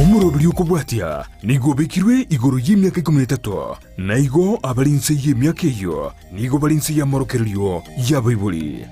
Omurobiri okubwatya nigo bekirwe igoro y'emyaka 13 na igo abalinse y'emyaka eyo nigo balinse y'amorokereryo y'abaibuli.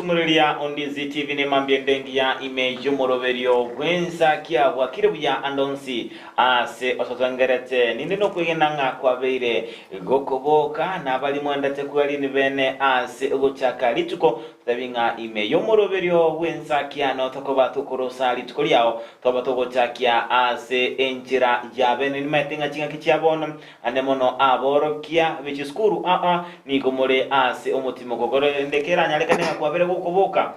Murilia Ondizi TV ne mambiendengi ya image moroverio wenza kia wakire buya andonsi ase osotangerete nindino kwegenanga kwa beire gokoboka na bali mwandate kwali ni bene ase ugochaka lituko tabinga ime yomoroverio wenza kia no tokoba tukorosa lituko liao toba togochakia ase enchira yabene ni maitenga chinga kichiabona anemono aboro kia bichiskuru ni gomore ase omutimo gogore ndekera nyalekanenga kwa bere kuboka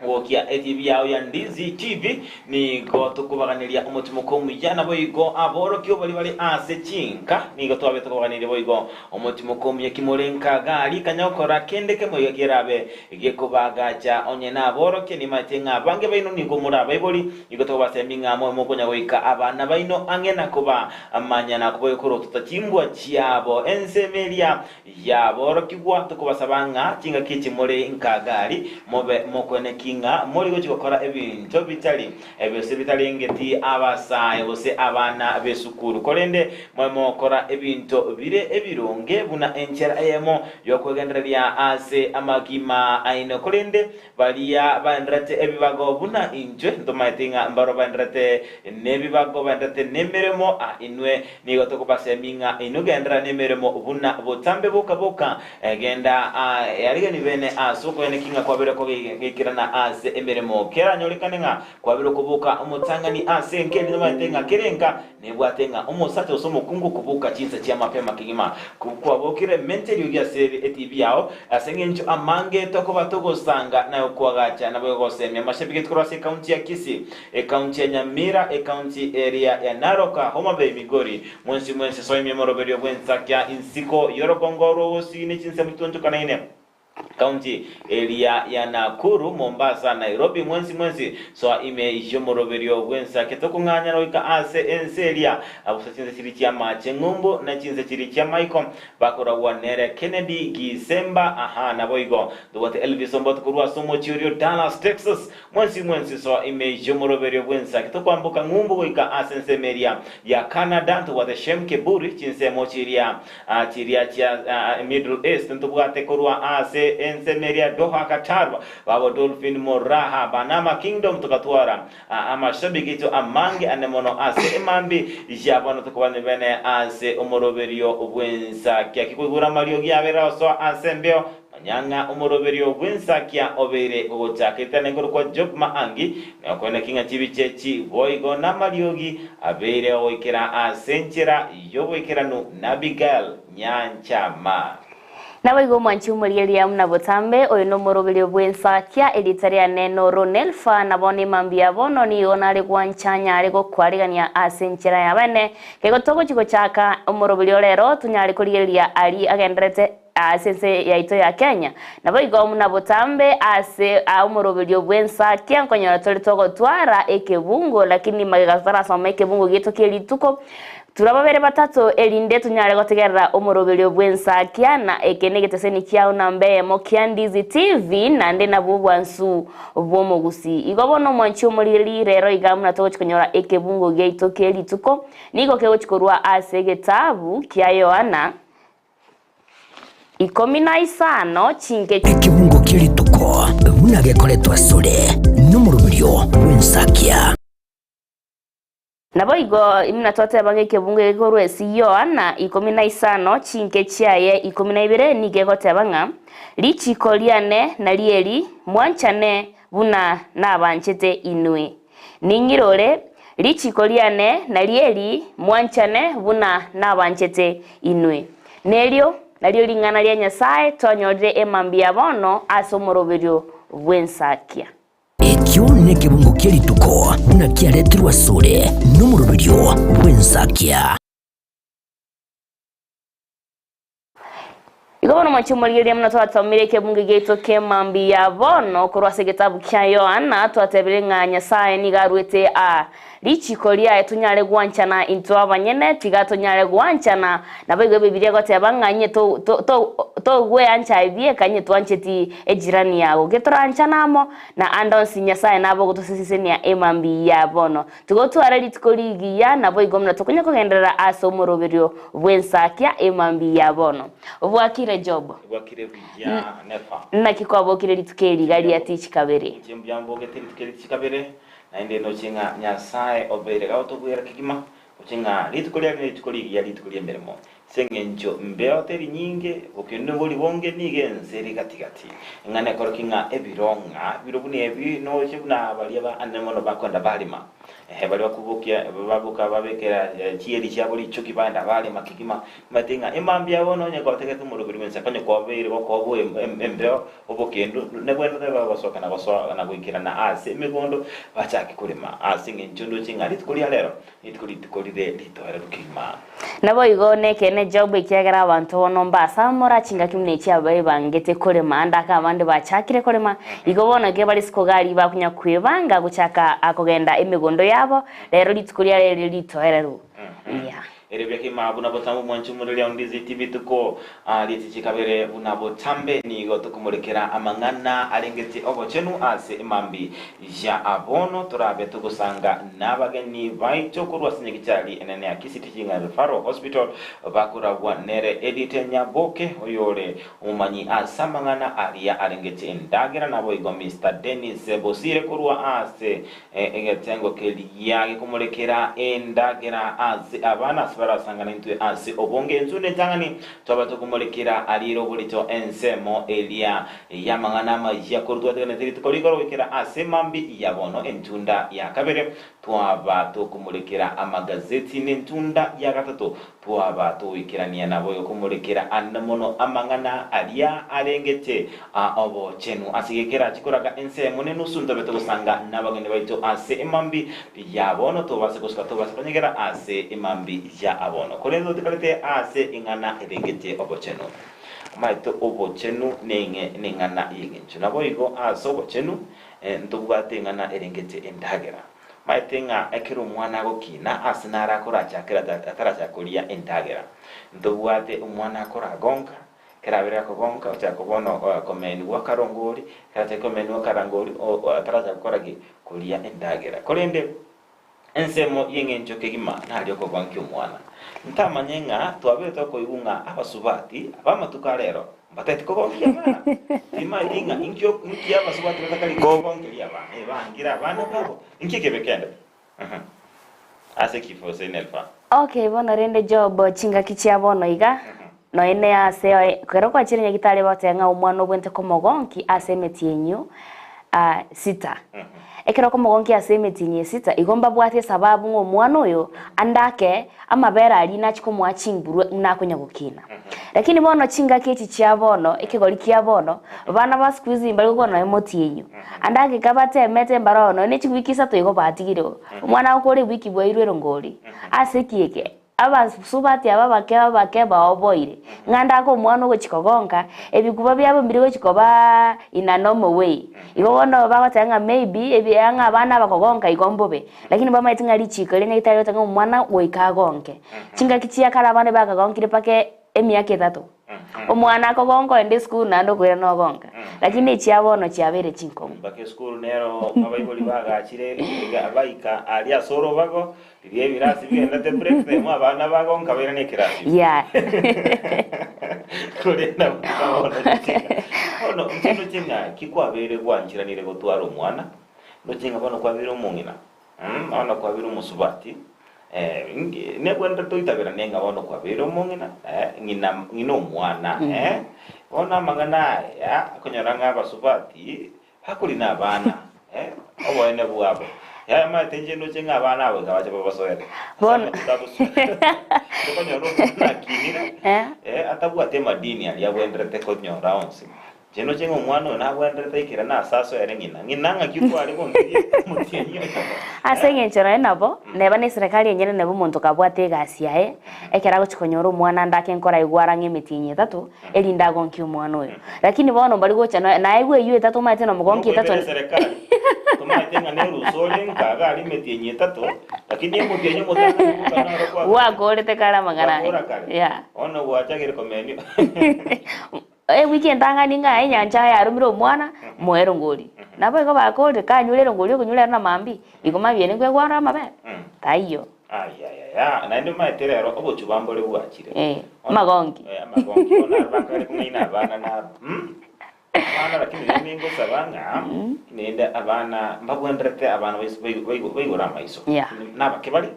wokia ETV yao ya Ndizi TV ni go tukubaganiria umutimo komujana boyigo aboro kyo bali ase chinka ni go twabe tukubaganiria boyigo umutimo komye kimorenka gali kanyokora kendeke moyo kirabe gekobagacha onye na aboro ke ni matenga bange baino ni go muraba iboli igo tobaseminga mo mokonya goika abana baino angena kuba amanya na kuboye koro tutachimbwa chiabo ensemelia ya boro kigwa tukubasabanga chinga kichimore nkagali mobe mokoneki nga muri go chikokora ebintu bitali ebese bitali ngeti abasaye bose abana besukuru kolende mwemo kora ebintu bire ebironge buna enchera emo yokwegenderia ase amagima aino kolende balia bandrate ebibago buna inje ndomatinga mbaro bandrate nebibago bandrate nemeremo inwe nigo tokubaseminga inugendra nemeremo buna botambe boka genda yariga ni bene asuko ene kinga kwa bere ko gekirana ase emeremo kera nyolikanenga kwa biro kubuka umutangani ase nkeni n'amatenga kerenga nebwatenga umusate usomo kungu kubuka chinsa cya mapema kigima kwa bokire mentally ugia seri ETV yao asengencho amange toko batogo sanga nayo kwagacha nabo gosemya mashabiki tukurase county ya Kisii county ya Nyamira county area ya Naroka Homa Bay Migori mwensi so imemoroberio bwenza kya insiko yorokongoro osine chinsa mitonto kanaine county area ya Nakuru Mombasa Nairobi mwensi so ime jomoroberio wensa ketokunganya noika ase enselia abusatinze chirichia machengumbo na chinze chirichia Michael bakora wanere Kennedy Gisemba na boigo dote Elvis Ombot kurwa somo chirio Dallas Texas mwensi so ime jomoroberio wensa ketokwambuka ngumbo goika ase ensemeria ya Canada dote Shemke Buri chinze mochiria chiria chia Middle East ntubwate kurwa ase ensemeria Doha Qatar babo Dolphin Moraha Banama Kingdom tukatwara amashabiki to amange anemono ase emambi jabano tukwane bene ase umoroberio obwensa kya kikugura mario gyabera so asembeo nyanga umoroberio bwensa kya obere ogochaketa ngoro kwa job maangi nakone kinga chibichechi boigo na mariogi abere oikera asenchera yoboikera no Nabigal Nyanchama nawe go mwanchi umuriria mna botambe oyo no moroberio bwensa kya editaria neno Ronelfa nabone mambia bono ni onare gwanchanya ariko kwarigania asenchera yabane kego togo chiko chaka umoroberio rero tunyari kurigeria ali agendrete asense yaito ya Kenya nabo igo muna botambe ase umoroberio bwensa kya nkonyora toli togo twara ekebungo lakini magazara sama ekebungo gito kelituko turababere batatu elinde tunyare gotegerera umoroberio bwensa kiana ekenegete kiao nambe mo Ndizi TV nande nabubwansu bomogusi igobono mwanchi umuriri rero igamuna togo chikonyora ekebungo geito kelituko nigo kego chikorwa ase getabu kya Yohana 15 chinge ekebungo kelituko bunage koletwa sore n'umoroberio bwensa kya nabo igo imna tote bange kebungo egorwe si Yohana 15 chinke chiaye 12 nigego tebanga lichi koliane na lieli mwanchane buna nabanchete inwe ningirole lichi koliane na lieli mwanchane buna nabanchete inwe nelio nalio lingana lya Nyasaye tonyodre emambia bono asomoroberio bwensakia ekyo nekebungo kelituko unakiaretirwa sore n'umoroberio bwensakia Igobona machumuriria mna twatomire kebunge geito kemambi ya bono kurwase gitabu kya Yohana twatebire nga Nyasaye nigarwete lichiko lya tunyare gwanchana into abanyene tigatunyare gwanchana nabwo Bibiliya goteba nganye to gwe ancha ibie kanye twancheti ejirani yago getoranchanamo na andonsi Nyasaye nabo gutosisisenia emambi ya bono tugotwara litiko ligiya nabwo igomna tukunya kugenderera asomoroberio bwensakia emambi ya bono obwakire Job Wakire vijia nefa na kikwabo kire litukeli gali ati chikabere Chimbyambo gete litukeli chikabere na inde no chinga Nyasaye obere gato bwera kigima chinga litukoli ya litukoli mberemo sengenjo mbeo teri nyinge okende boli bonge nige nzeri katikati ngane korokinga ebironga birobuni ebi no chibuna baliaba anemono bakonda balima bali bakubukia babuka babekera chieri cyabo lichuki banda bali makikima matinga emambi yabono nya goteke tumuruguri wensa kanye kwabere bako embeo obokendo nebwendo babasoka na gwikira na ase megondo bachaki kulima asinge nchundo chingari tukuli lero itukuli litore rukima nabo igone kene Job ikiagara abantu bono mbasa mora chinga kimne cyabaye bangete kulima andaka abandi bachakire kulima igobona ke bali sikogari bakunya kwebanga guchaka akogenda emigondo yabo lero litukulia lero litohereru yeah Erebya kima bunabotambo mwanchu muri ndizi TV tuko liti chikabere bunabotambe ni gotukumulekera amangana alengeti obochenu ase imambi ya abono turabe tugusanga nabageni baito kurwasinye kichali enene ya Kisiti Chinga Referral Hospital bakurabwa nere edite Nyaboke oyore umanyi asamangana alia alengeti endagera nabo igo Mr. Dennis Bosire kurwa ase egetengo keliya kumulekera endagera ase abana barasangana intwe ase obonge nzune tangani twabato kumulekera aliro bulito ensemo elia yamangana majia korudwa tene tukolikoro wekera ase mambi yabono entunda ya kabere twabato kumulekera amagazeti n'entunda ya gatatu twabato wekirania nabo yo kumulekera anamono amangana alia alengete obo chenu asigekera chikoraga ensemo nenusunta beto gusanga nabagene baito ase mambi yabono tobase kuska tobase kanyegera ase mambi ya abono kolezo tikalete ase ingana erengete obochenu maito obochenu nengana yengenchu nabo igo aso obochenu ntubwate ingana erengete endagera maitenga ekero mwana gokina asinara korachakira atarachakulia endagera ntubwate umwana koragonka kerabira kogonka chakobono komeni wakarongori karacha komeni wakarangori atarachakoragi kulia endagera kolende ensemo yengencho kegima nalyo ko banki umwana ntamanyenga twabe to koyunga abasubati abamatuka lero batete ko bonki abana ima inga inkyo abasubati batakali ko bonki abana bangira abana babo inkike bekende ase kifo senelfa okay bono rende Job chinga kichia bono iga no ene ase kero kwa chirinya gitale batenga umwana obwente ko mogonki ase metienyu sita ekero komogonki asemetinye sita igomba bwate sababu ngo mwana oyo andake amabera ali nachiko mwachimburu nakonya gukina lakini bono chinga kechi chia bono ekegoli kia bono bana ba squeeze imbali gono emotienyu andake kabate mete mbarono ne chigwikisa to igo batigiro mwana ukore wiki bwairwe ngori asekieke aba subati ababake baoboire nganda ko mwana go chikogonka ebikuba byabo mbiri chikoba in a normal way ibono babatanga maybe ebyanga abana bakogonka igombobe lakini bama itinga lichiko lene itali tanga mwana oikagonke chinga kichia kala bana bakagonkire pake emyaka 3 omwana akogonko ende school nando kwera no gonka lakini chiabono chiabere chinko bake school nero abayiboli bagachire abaika ali asoro bago biye birasi byenda te break them abana bagonka bera ne kirasi yeah kurenda babono ono chintu chinga kikwabere gwanchiranire gotwara omwana no chinga bano kwabire omungina ono kwabire omusubati ne kwenda toitabera nenga bono kwabire omungina ngina omwana ona magana ya konyoranga abasubati hakuli na abana obone bwabo ya mateje no chenga abana abo gabaje babasoere bono konyoro nakinira atabwate madini ali abwendrete konyora onsi jeno chengo mwana na bwendete ikira na saso ere ngina ngakitwari ko mutienyo asengenchora nabo neba ni serikali yenyene nebo muntu kabwate gasi yae ekera guchikonyora umwana ndake nkora igwara ng'emitinyi 3 elinda gonki umwana oyo lakini bono bali gocha na egwe yu 3 mate no mugonki 3 serikali tumaitenga ne rusole nkaga ali metinyi 3 lakini mutienyo mutana kwa wa gorete kala magana ya ono gwachagire komenyo weekend anga ninga inyanja ya rumiro mwana mwero ngoli nabo iko bakore kanyulero ngoli kunyulera na mambi igoma byene kwe gwara mabe tayo ya na ndio maeterero obo chubambole bwachire magongi magongi ona bakare kumina bana na abana lakini ningo sabanga nenda abana mbabwendrete abana bayigora maiso nabake bali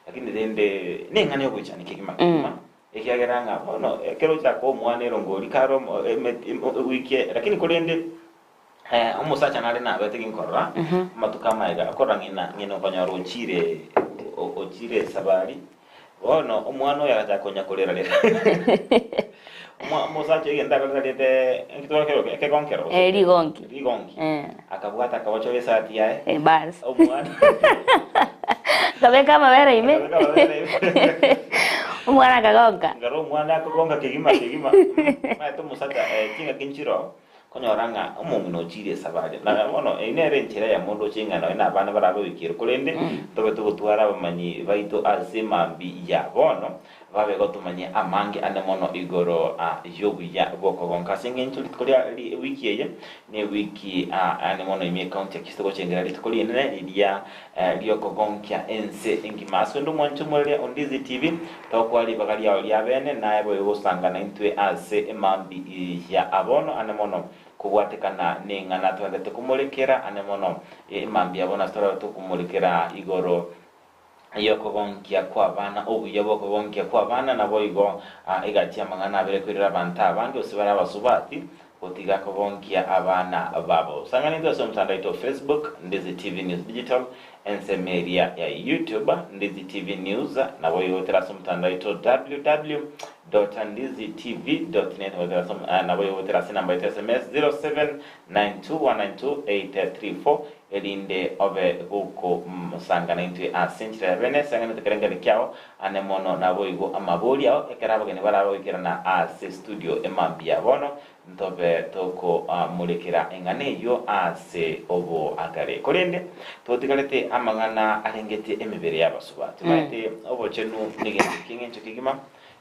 lakini dende nengane yokuchani kikima ekiageranga bono ekero chako mwana rongoli karo wiki lakini kolende umusacha nale na bete kinkorra matuka maiga akora ngina kwanyaro nchire ochire sabari bono umwana yakaja konya kolera lera umusacha yenda kalete nkitwa kero kekonkero ligonki akabwata akawacho besati yae bars umwana kabeka mabere ime umwana kagonga ngaro umwana kagonga kigima maito musata kinga kinchiro konyoranga umuntu no chire sabade na bono inere nchira ya mondo chinga na abana barabo bikiro kolende tobe tugutwara bamanyi baito azima mbi ya bono babe gotumanye amange ane mono igoro yogu ya boko gonka singencho likolia wiki ye ne wiki ane mono ime county kistogo chengera likolia ne idia lioko gonkia ense engimaso ndo mwancho mole on Ndizi TV tokwali bakali ya oli abene naye boyo gusanga na intwe ase mambi ya abono ane mono kuwatekana nengana twandete kumulekera ane mono mambi abona stora tukumulekera igoro yoko gonkia kwa bana obuye boko gonkia kwa bana nabo igo igatia mangana abere kwirira banta abandi osibara basubati otiga ko gonkia abana babo sangani ndo somtanda ito Facebook Ndizi TV News Digital ense media ya YouTube Ndizi TV News nabo yotera somtanda ito www.ndizitv.net nabo yotera sinamba ito SMS 0792192834 elinde ove uko sangana intwe asenchira bene sangana tekerengale kyao ane mono nabo igo amaboli ao ekerabo gene barabo ikirana ase studio emambia bono ntobe toko mulekera engane yo ase obo agare kolende totikalete amangana arengete emibere y'abasubati baite obo chenu nigende kingencho kigima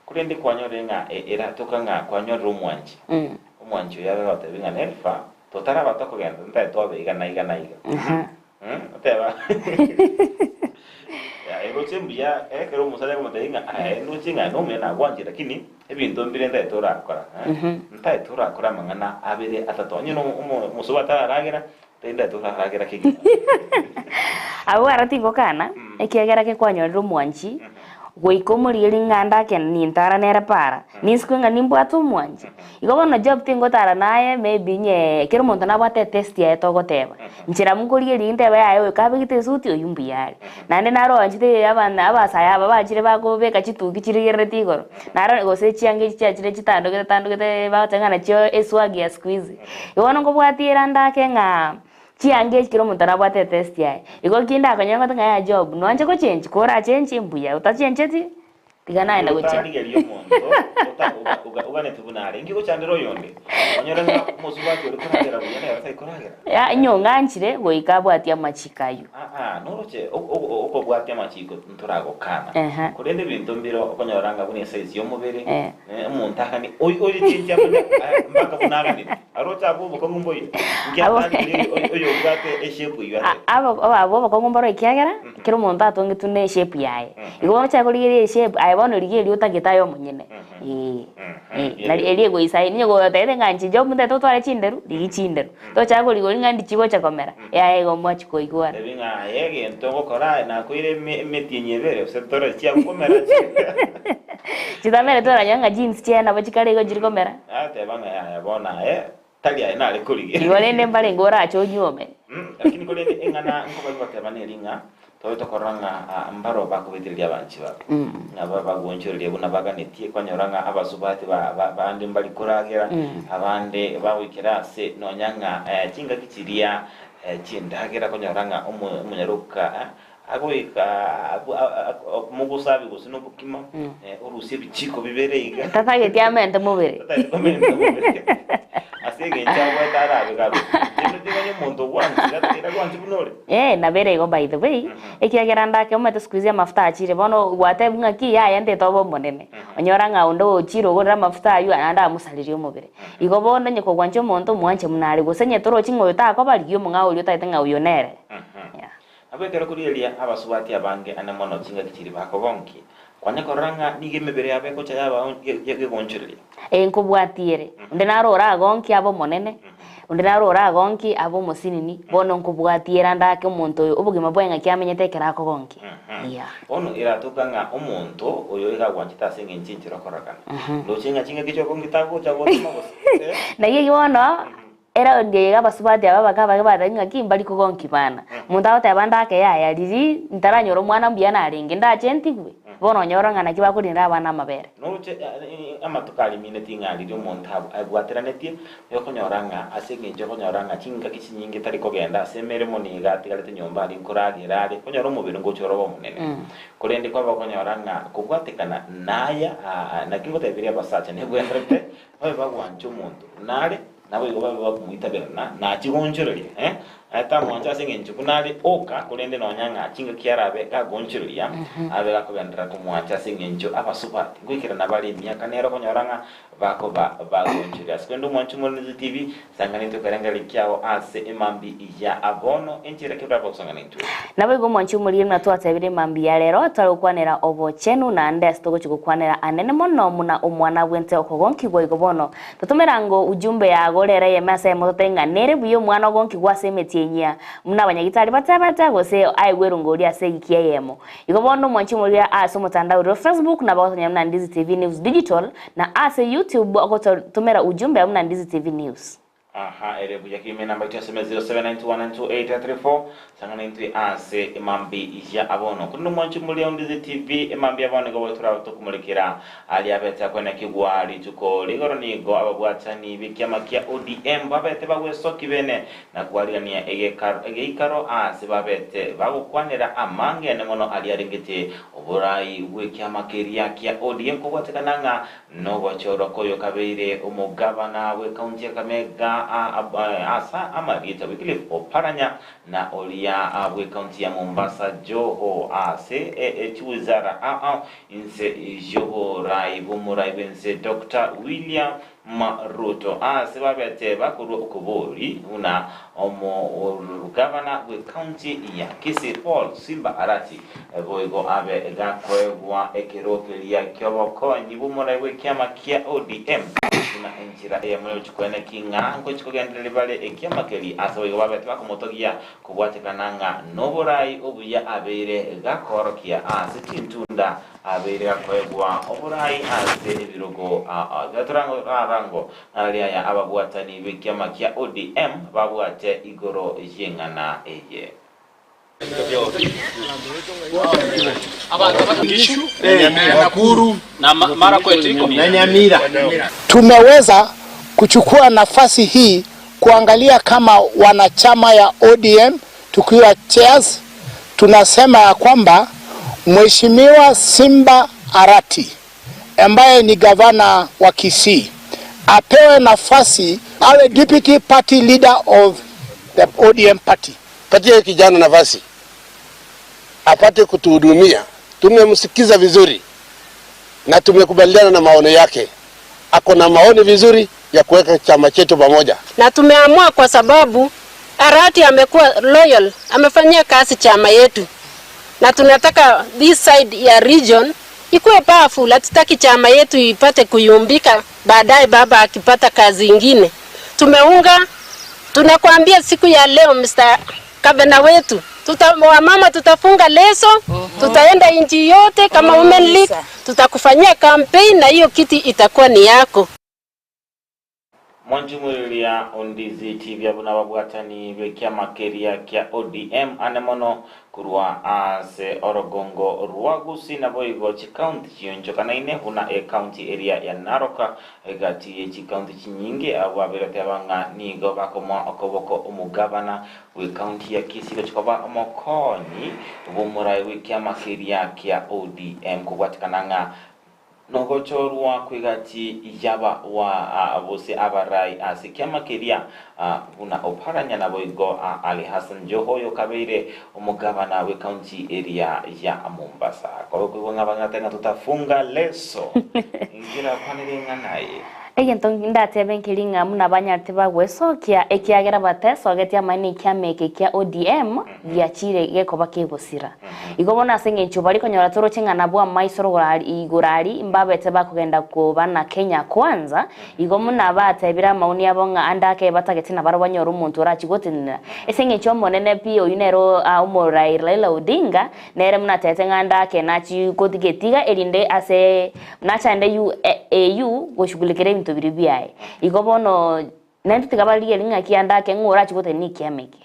kolende kwanyorenga era tokanga kwanyorera umwanji yabe batabinga nelfa totara batako genda ntaitobe igana oteba ya erochembia ekero musale como te diga no chinga no me na gwanji lakini ebintu mbire ntaito akora ntaito akora mangana abere atatonyo no musubata aragera tenda turagera kiki abo aratingo kana ekiagera ke kwanyorera umwanji goikomuri ringanda ken nintara nera para niskwinga nimbwatu mwanji igobono job tingo tara naye maybe nye kero muntu nabwate test ya togoteba nchira mukuri rinde bayayo kabigite suti oyumbi yari nande naro anjite abana abasaya aba bajire bagobeka chituki chirigere tigoro naro gose chiange chiachire chitandogete batangana chyo eswagi ya squeeze igobono ngobwatira ndake nga chiange kiro muntu nabwate test yae igo kinda akanyanga tanga ya job no anje ko change kora change mbuya utachenje ti tigana enda gucha tarigerio muntu ugane tubunare ngiko chandero yonde onyoranga musubati uri kuragera buyana yarasai kuragera ya nyonga nchire goikabwatia machikayo noroche uko bwatia machiko nturago kana kurende bintu mbiro okonyoranga buni size yo mubere umuntu akani oyi chinja mbaka bunaga ndi arota abo bokongombo ngiatani oyo bwate eshepu yare abo bokongomboro ikiagera kiro muntu atongitune shape yae igo cha kurigire shape aibono rigiri utagitayo munyene na eliego isai nigo tete nganchi job nte to tware chinderu ligichinderu to chago ligo ngandi chigo cha kamera ya ego mwachi ko igwara ebinga yege ntongo kora na kuire metinyebere sector chia komera chitamere tora nyanga jeans chena bachikare go jiri komera ate banga ya bona talia ina le kurige igolende mbale ngora acho nyome lakini kolende engana ngoba batebane ringa to koranga ambaro bakubitiria abanchi babo aba bagonchorere buna baganitie kwanyoranga abasubati bandi mbali kuragira abande bawikira se nonyanga kinga kichiria chindagira kwanyoranga umunyaruka agoika mugusabi gusino bukima urusi bichiko bibereiga tatage tiamente mubere asege nchawa tarabe gabo ndiye muntu wanzi bunore na bere go by the way ekiagera ndake umete squeeze mafuta achire bono gwate ngaki ya nde tobo monene onyoranga undo ochiro gorra mafuta ayu ananda musalirio mubere igo bono nyeko gwancho muntu mwanche munari gusenye toro chingo yotako baliyo munga ulyo taitenga uyonere abekera kurielia abasubati abange anemono chinga kichiri bako bonki kwanya koranga nige mebere abeko cha yaba yegonchirili nkubwatiere unde narora agonki abo monene unde narora agonki abo musinini bono nkubwatiera ndake umuntu oyo ubugima bwenga kyamenyete kerako gonki ono iratukanga umuntu oyo igagwanchita singe nchinchiro korakana ndo chinga kicho kongitago cha gotuma bose naye yono era ngega basubati ababaka badanga kimbali kugonki bana muntu atabanda ke ya riri ntaranyoro mwana mbiyana aringe ndachenti gwe bono nyoranga nakiba kurinda abana mabere noche amatukali mineti ngali dio montabu agwateraneti yokonyoranga asegenje konyoranga kinga kichinyinge tari kogenda semere moni gatigalete nyomba ari nkoragirare konyoro mubiri ngochoro munene kurende kwa bakonyoranga kugwatekana naya nakingo tabiria basacha nebwendrete babe bagwancho muntu nare nabo igoba bakumuitabirana na chigonchoreri ata mwanja sengenje kunali oka kurende nonyanga kinga kiarabe ka gonchiriya abe gakobendera kumwanja sengenje abasupati ngwikira nabali myaka nero konyoranga bako bagonchiriya skwendo mwanchu muri TV sanganito karanga likyao ase imambi ya abono enchira kibra bosanganito nabo igo mwanchu muri na twatabire mambi ya lero tarukwanera obo chenu na ndes togo chukukwanera anene mono muna omwana bwente okogonki go igo bono tutumerango ujumbe ya gorera ye masa motenga nere buyo mwana ogonki gwasemeti nya muna banyagitari batabata gose aigwerungori asegikie yemo igo bono mwanchi muri aso mutandao ro Facebook na bagotonya mna Ndizi TV News Digital na ase YouTube agotumera ujumbe mna Ndizi TV News erebu yakime namba itaseme 0791928834 sangana intwi ase imambi ya abono kuno mwanchi muri Ndizi TV imambi abono go batura tukumulikira ali abeta kwena kigwari tuko ligoro nigo ababwatani bikyamakia ODM babete bagwesoki bene na kwalirania egeikaro ase babete bagukwanira amange nemono ali aringete oburai bwekyamakeria kya ODM kugwatekananga no bachoro koyo kabeire umugabana we county ya Kamega asa amarita wikile oparanya na olia we county ya Mombasa Joho ase chiwizara inse Joho rai bumurai bense Dr. William Maruto ase babete bakuru ukubori una gavana we county ya Kisii Paul Simba Arati boigo abe gakwegwa ekirokelia kyoboko nyibumurai we kyama kia ODM na enjira ya mwe chukwene kinga ngo chikogendele bale ekyamakeli asoyo babete bakomotogia kubwatekananga noborai obuya abere gakorokia asitintunda abere gakwegwa oburai ase ebirogo gaturango arango aliya ya ababwatani bekyamakia ODM babwate igoro yengana eye Nakuru na Marakwet na Nyamira. Tumeweza kuchukua nafasi hii kuangalia kama wanachama ya ODM tukiwa chairs, tunasema ya kwamba Mheshimiwa Simba Arati ambaye ni gavana wa Kisii apewe nafasi awe deputy party leader of the ODM party. Patie kijana nafasi apate kutuhudumia. Tumemsikiza vizuri na tumekubaliana na maono yake. Ako na maoni vizuri ya kuweka chama chetu pamoja. Na tumeamua kwa sababu Arati amekuwa loyal, amefanyia kazi chama yetu. Na tunataka this side ya region ikuwe powerful, hatutaki chama yetu ipate kuyumbika baadaye baba akipata kazi nyingine. Tumeunga, tunakuambia siku ya leo Mr. Gavana wetu, wamama tutafunga leso, tutaenda nchi yote kama Women League, tutakufanyia campaign na hiyo kiti itakuwa ni yako. Mwanjumulia Ondizi TV abuna babwatani bekiama keria kia ODM anemono kurwa ase Orogongo Ruagusi na boigo chikaunti chionjo kanaine huna county area ya Naroka gati chikaunti chinyingi ababirate abanga nigo bakomo okoboko umugabana we county ya Kisii chikoba omokoni bumurai wekiama keria kia ODM kubwatikananga nogochorwa kwigati ijaba wa abose abarai asikiama keria una oparanya na boigo Ali Hassan Johoyo kabeire umugabana we county area ya Mombasa kwa hiyo ngabanga tutafunga leso ingira kwanire naye Egento ndate benkiringa muna banyarte bagwesokia ekiagera bateso getia mani kiameke kia ODM giachire gekoba kebosira igobona sengencho bari konyora toro chingana bwa maisoro igurari imbabete bakugenda kubana Kenya kwanza igomuna batebira mauni abonga andake batagetina baro banyora umuntu orachigotinira esengencho monene pio yunero umurai Raila Odinga nere muna tete ngandake nachi kotigetiga erinde ase nacha ende AU goshugulikere biribiae igobono nanti tikabali linga kianda ke ngora chikote ni kiameke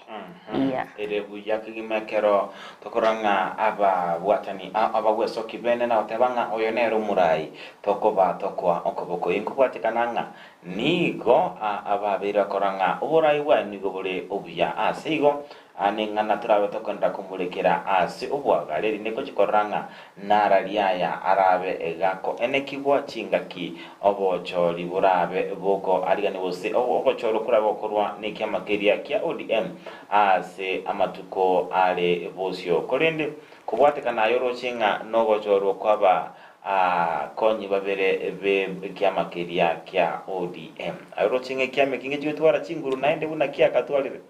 iya ere buyakigimekero tokoranga aba watani aba weso kibene na otebanga oyonero murai tokoba tokwa okoboko inkubatikananga nigo aba bira koranga oburai wa nigo bole obuya asigo anengana turabe tokonda kumulekera ase obwaga reri neko chikoranga naraliaya arabe egako enekigwa chingaki obocho liburabe boko aligane bose obocho kuraba okorwa nekiamakeria kia ODM ase amatuko ale bosio kolende kubwatekana yoro chinga nobocho kwaba konyi babere be kiamakeria kia ODM ayoro chinga kiamekinge chitwara chinguru naende buna kia katwalire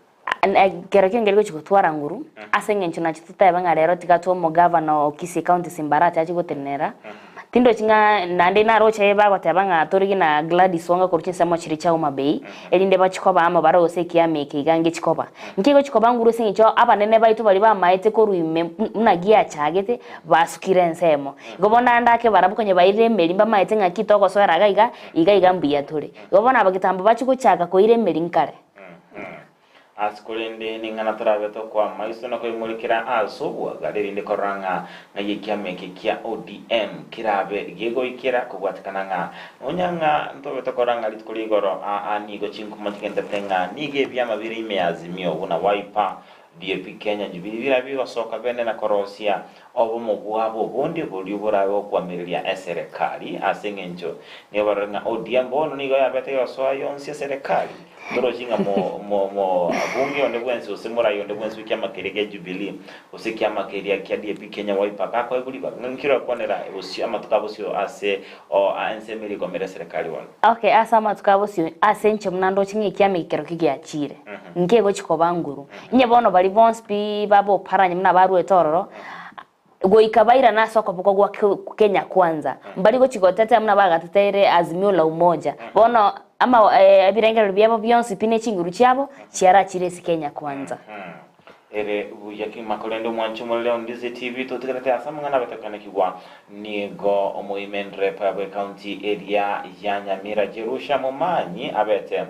kero kengeri chikutwara nguru asengencho na chitutaba ngarero tikatwo mo governor Kisii County Simbarati achikotenera tindo chinga nande naro cheba gotebanga torigi na Gladys Wanga kurchinsa mo chiri chao mabei elinde bachikoba ama baro se kiameke gange chikoba nkego chikoba nguru sengencho abanene baitu bali ba maite koruime munagia chagete basukire nsemo gobona ndake barabukonye baire melimba maite ngakitoko soera iga mbia tore gobona abagitambo bachiko chaga ko ire melinkare askolende ningana turabeto kwa maiso na koimulikira asubwa galerinde koranga ngayikiameke kia ODM kirabe gego ikira kubwatikananga onyanga ntobeto koranga litkuligoro anigo chinkumatikenda tenga nige byama biri meazimio una Wiper DAP Kenya jibirira biwa soka bene na korosia obo mugwabo bondi boliburawo kwamiria serikali asengencho ne baranga ODM bono nigo yabete yoso ayonsi serikali Doro jinga mo abunge onde bwenzi usemura yonde bwenzi ukiama kerege Jubilee usikiama keria kia DAP Kenya Wiper kako eguliba nkira konera usi amatukabosio ase o ansemiri komera serikali wana okay asa amatukabosio asenche mnando chinge kiame kero kigiachire nkego chikobanguru nye bono bali bonspi babo paranye mna baru etororo go ikabaira na soko boko gwa Kenya kwanza mbaligo chigotete mna bagatetere azimio la umoja bono ama abirengero byabo byonse pine chinguru cyabo cyara kiresi Kenya kwanza ere buyaki makolendo mwanchumo leo Ndizi TV tutikate asamanga nabatakana kigwa nigo omuimendre pabe county area ya Nyamira Jerusha Momanyi abete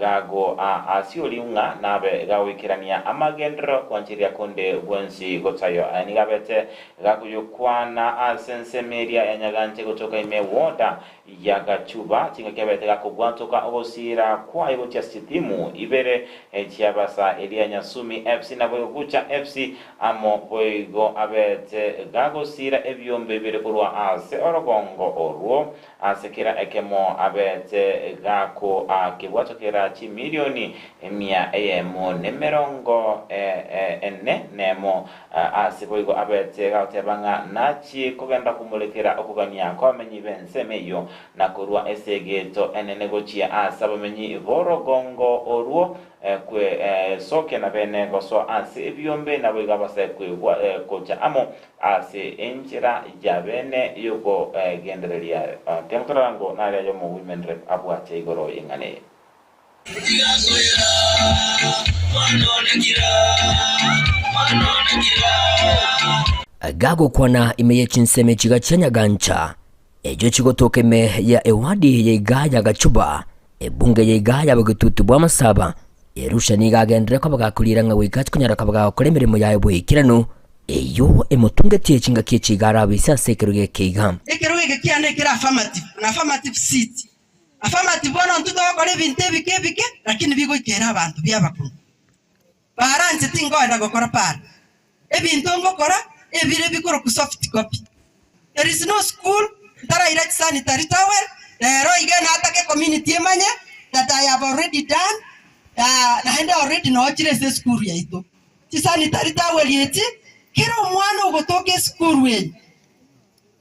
gago asioliunga nabe gawikirania amagendro kwanchiria konde bwensi gotsayo ani gabete gago yokwana asensemeria ya Nyagante kutoka ime woda ya Gachuba tinga kebete gako bwantoka obosira kwa ibo tiasitimu ibere chiabasa elia Nyasumi FC na Kucha FC amo boigo abete gago sira ebyombe bire kurwa ase Orogongo oruo asekira ekemo abete gako akibwato kera chi milioni 100 nemerongo ene nemo ase boigo abete gatebanga nachi kugenda kumulekera okugania kwamenyi bensemeyo na kurwa esegeto enenegochia asabamenyi Orogongo oruo kwe soke na bene goso ase ebyombe na boiga basa kwe kocha amo ase enchira jabene yuko genderelia temtorango na ya mo women rep abwache igoro ingane gago kwana imeye chinseme chiga chanyagancha ejo chigotokeme ya ewadi ye gaya Gachuba ebunge yaiga yabugututu bwa masaba yerusha nigagendere ko bagakurira nga wikachi kunyara kabaga kore mirimo yayo bwikirano eyo emutungetie chinga kichigara bisa sekeruge keiga ekeruge kiane kira affirmative na affirmative seat affirmative bono ntuto bakore binte bike lakini bigo ikera abantu byabakuru baranze tingoenda gukora para ebintu ngokora ebire bikoro ku soft copy. There is no school tara ira sanitary towel lero igana atake community emanye that I have already done na henda already no chire se school yaito ti sanitary towel yeti kero mwana ugotoke school we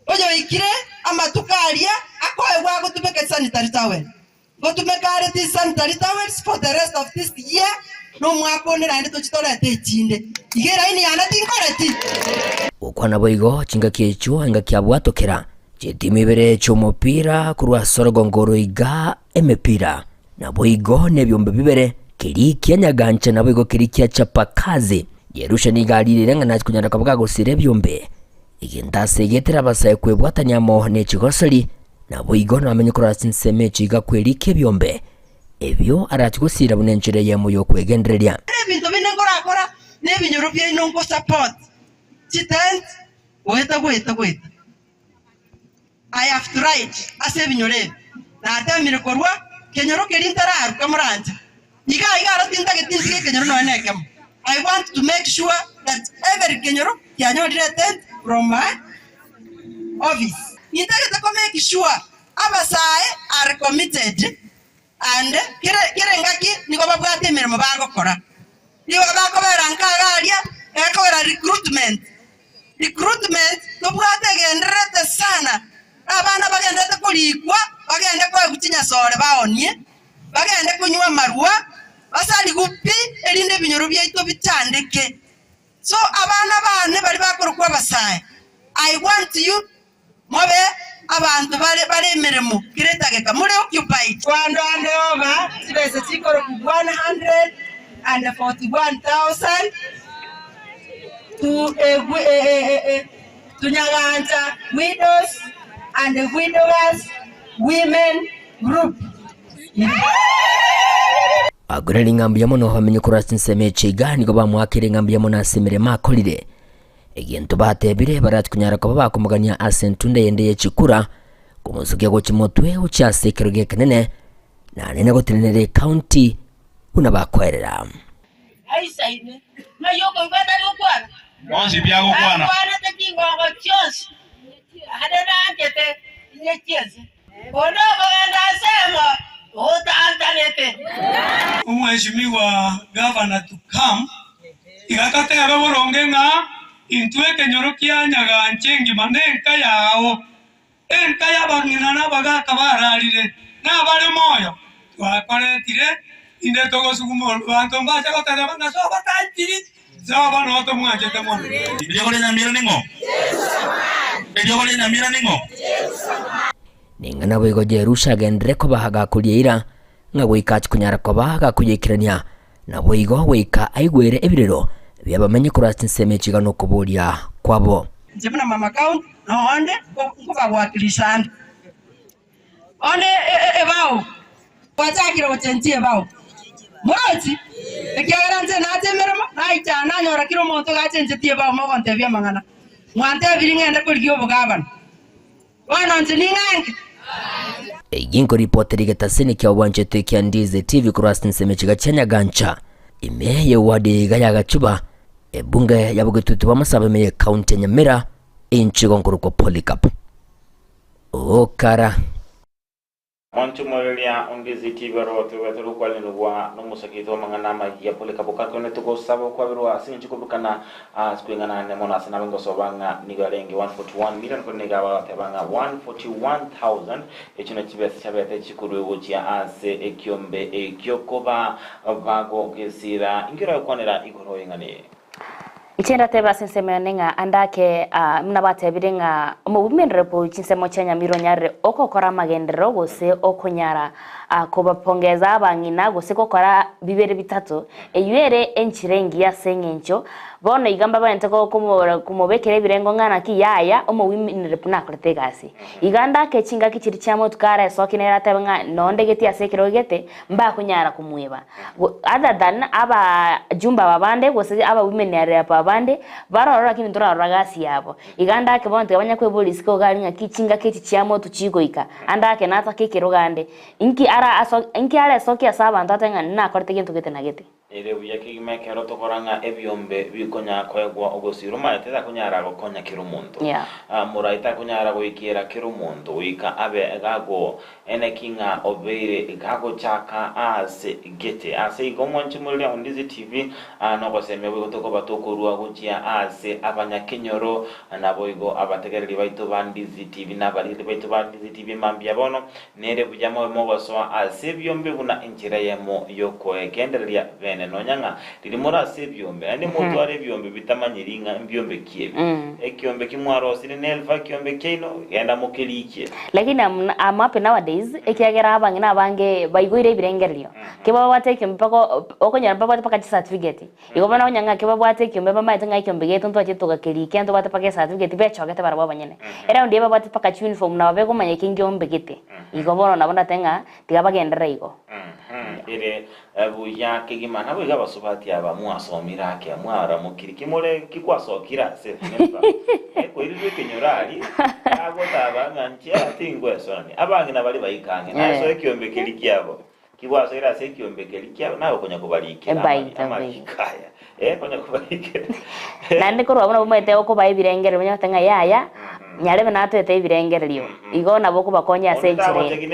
ojo ikire ama tukaria akoe wa gutubeka sanitary towel gotumekare ti sanitary towels for the rest of this year no mwakone rande tochitolete echinde igera ini yana tinkoreti ukwana boigo chinga kiecho nga kyabwatokera chetimibere chomopira kurwa sorogongoro iga emepira na boigo nebyombe bibere kiri kyanyagancha na boigo kiri kyachapa kazi yerusha nigalire nga nakunyara kabaga gusire byombe igindase getera basaye kwebwatanya mo ne chigosali na boigo no amenye kurwa sinseme chiga kwelike byombe ebyo aratugusira bunenjere yemo yo kwegendereria ebintu binengora nebinyoro bye inongo support chitent weta I have tried as ebinyore na atamire korwa kenyoro kelintara kamuranje iga ratinda getinzi kenyoro no enekam. I want to make sure that every kenyoro yanyorire tent from my office intageta ko make sure abasaye are committed and kire ngaki niko babwate mirimo bagokora niba bakobera nkagaria ekobera recruitment tubwate genderete sana abana bagendete kulikwa bagende kwa gutinya sore baonie bagende kunywa marwa basali gupi elinde binyoro byito bitandeke so abana bane bali bakorwa basaye. I want you mobe abantu bale mirimo kiretageka muri occupied kwando over sibese chikoro ku 141,000 to Nyaganta widows and the widowers women group. agureli ngambia mono hamenye kurasi nseme chigani go bamwakire ngambia mono asemere makolire egento batebire baratkunyara ko bakumuganya asentunde yende yechikura kumusukia go chimotwe uchasekeruge kanene na nene go tinere county una bakwerera aisaine mayoko bana lokwana wanzi byago kwana kwana tekingongo chose hadena angete nyecheze bono bana sema otantanete umheshimiwa governor to come igakate ababoronge nga intwe kenyoro kyanyaganche ngimanenka yawo enka yabangina nabagaka bararire nabale moyo twakoretire inde togosugumo bantu mbacha gotera banga so batantiri zaba no to mwanje temona ndio kole na mira ningo ndio kole na mira ningo ningana boigo jerusha gendere ko bahaga kulyeira nga boikachi kunyara ko bahaga kuyekirania na boigo weka aigwere ebirero byabamenye kurati nseme chigano kubulia kwabo jebuna mama count no onde kuba wakilisana onde ebao watakira otentie ebao morozi ekiaranze natemerema naita nanyora kiro monto gatenje tie ebao mo konte bya mangana mwante biringende kuligyo bugabana wana nje ningange Ginko reporteri getasini kia wanjete kia ndize TV kurasti nseme chiga chanyagancha imeye wadi gaya gachuba ebunge yabugututu bamasaba meye county Nyamira inchigo nkuruko Polycarp okara Montu morelia ongizi tibero tuwetu kwa linugwa numusakito manganama ya Polycarp kakone tuko sabo kwa birwa sinchi kubukana skwingana ne mona sana bengo sobanga nigalengi 141 million ko negawa tebanga 141,000 echino chibese chabete chikuru wuchia ase ekyombe ekyokoba vago gesira ingira kwanera igoro ingane Ichenda teba senseme nenga andake mnabate birenga mubimendere po chinsemo chanya miro nyare oko kora magendero gose oko nyara kuba pongeza abangina gose ko kora bibere bitatu eyere enchirengi ya sengencho bono igamba bente ko kumubekere birengo ngana kiyaya omo wiminire puna korete gasi iganda ke chinga kichiri chamo tukara sokinera tabanga nonde geti asekero gete mba kunyara kumweba other than aba jumba babande gose aba women area babande barora kini turarora gasi yabo iganda ke bonte abanya kwe police ko galinga kichinga kiti chamo tuchigoika anda ke nata kekero gande inki ara soki asaba ntatenga na korete gintu gete na gete ere buya kigime kero tokoranga ebyombe bikonya kwegwa ogosiruma teza kunyara gokonya kirumuntu muraita kunyara goikira kirumuntu wika abe gago ene kinga obeire gago chaka ase gete ase igomonchi muri on Ndizi TV no goseme bwo toko batokorwa gujia ase abanya kinyoro naboigo abategereri baitu bandizi TV nabalire baitu bandizi TV mambia bono nere bujamo mogoso ase byombe buna injira yemo yoko egenderia bene nonyanga lirimora ase byombe andi muntu ari byombe bitamanyiringa byombe kiebe ekyombe kimwaro sire nelfa kyombe kino genda mukirike lakini amape nowadays ekiagera abangina abange baigwire birengerio kiba wateke mpako okonya mpako paka certificate igobana onyanga kiba wateke mbeba maite ngai kyombe getu ntwa chituga kirike ntwa paka certificate becho gete barabo banyene era ndiye baba paka uniform na babego manye kingyombe gete igobona nabona tenga tigabagendera igo ere buya kigimana bwiga basubati aba mwasomira ke mwara mukiriki mure kikwasokira se nemba kwirije kenyorali agotaba nganche atingwe soni abangina bali bayikange naso ekyombe kiriki abo kiwaso ira se ekyombe kiriki abo nawe konya kubalike amakaya konya kubalike nande ko babona bumete oko bayibirengere banya tenga yaya nyarebe natete ibirengere liyo igo nabo kubakonya senchire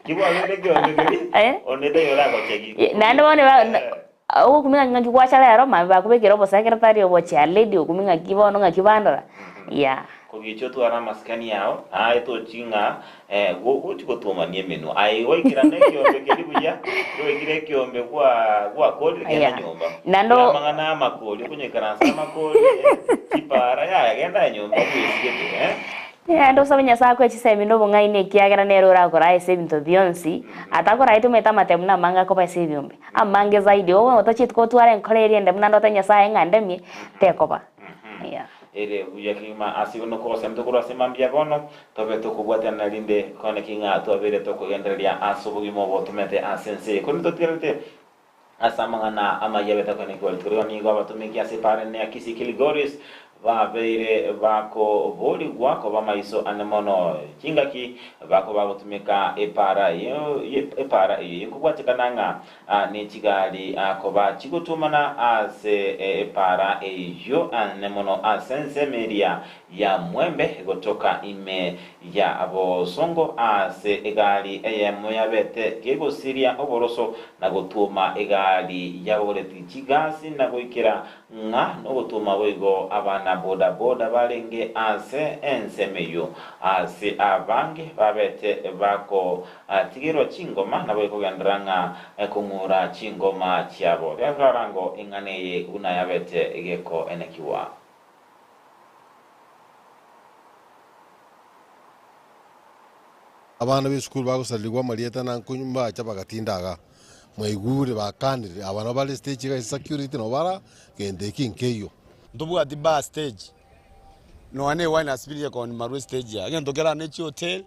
kiwa ngene kyombe onede yola kocheki nande bone ogo kuminga ngangi kwachala yaro mamba kubekero bo secretary obo cha lady okuminga kibono ngakibandara kogicho tu ara maskani yao to chinga go chikotoma nie menu ai waikira nekyo bekelibuya waikire kyombe kwa kodi kenya nyumba nando mangana makoli kunyekana sama makoli tipara ya genda nyumba kuisigete ndo sabanya sako chisemi ndo bongaine kiagera nero rakora ese bintu byonsi atakora itu meta matemna manga ko pese byombe amange zaidi owo otachitko tuare nkoleri ende mna ndo tanya sa ngandemye tekoba ere uyakima asibono ko semto ko semambia bono tobe to kubwata na linde kone kinga to bere to ko genderia asubugi mo botumete asense ko ndo tirete asamanga amayebeta kone ko turoni go batumiki asipare ne akisikili goris va beire vako voli gwako bamaiso anemono chingaki vako bagutumika epara kubwatikananga ne chigali koba chigutumana ase epara eyo anemono asense media ya mwembe gotoka ime ya abosongo ase egali moyabete gego siria oboroso na gutuma egali yaboreti chigasi na goikira nga no gutuma wego abana boda boda balenge ase ensemeyo ase abange babete bako tigero chingoma na wego gandranga kungura chingoma chiabo yangarango inganeye unayabete egeko enekiwa abana b'isukuru bagusarirwa marieta na kunyumba cyabagatindaga mwaigure bakandire abana bali stage ga security no bara gende kinkeyo ndubu ati ba stage no ane wine asibiri ko ni maru stage ya ngendo gera ne hotel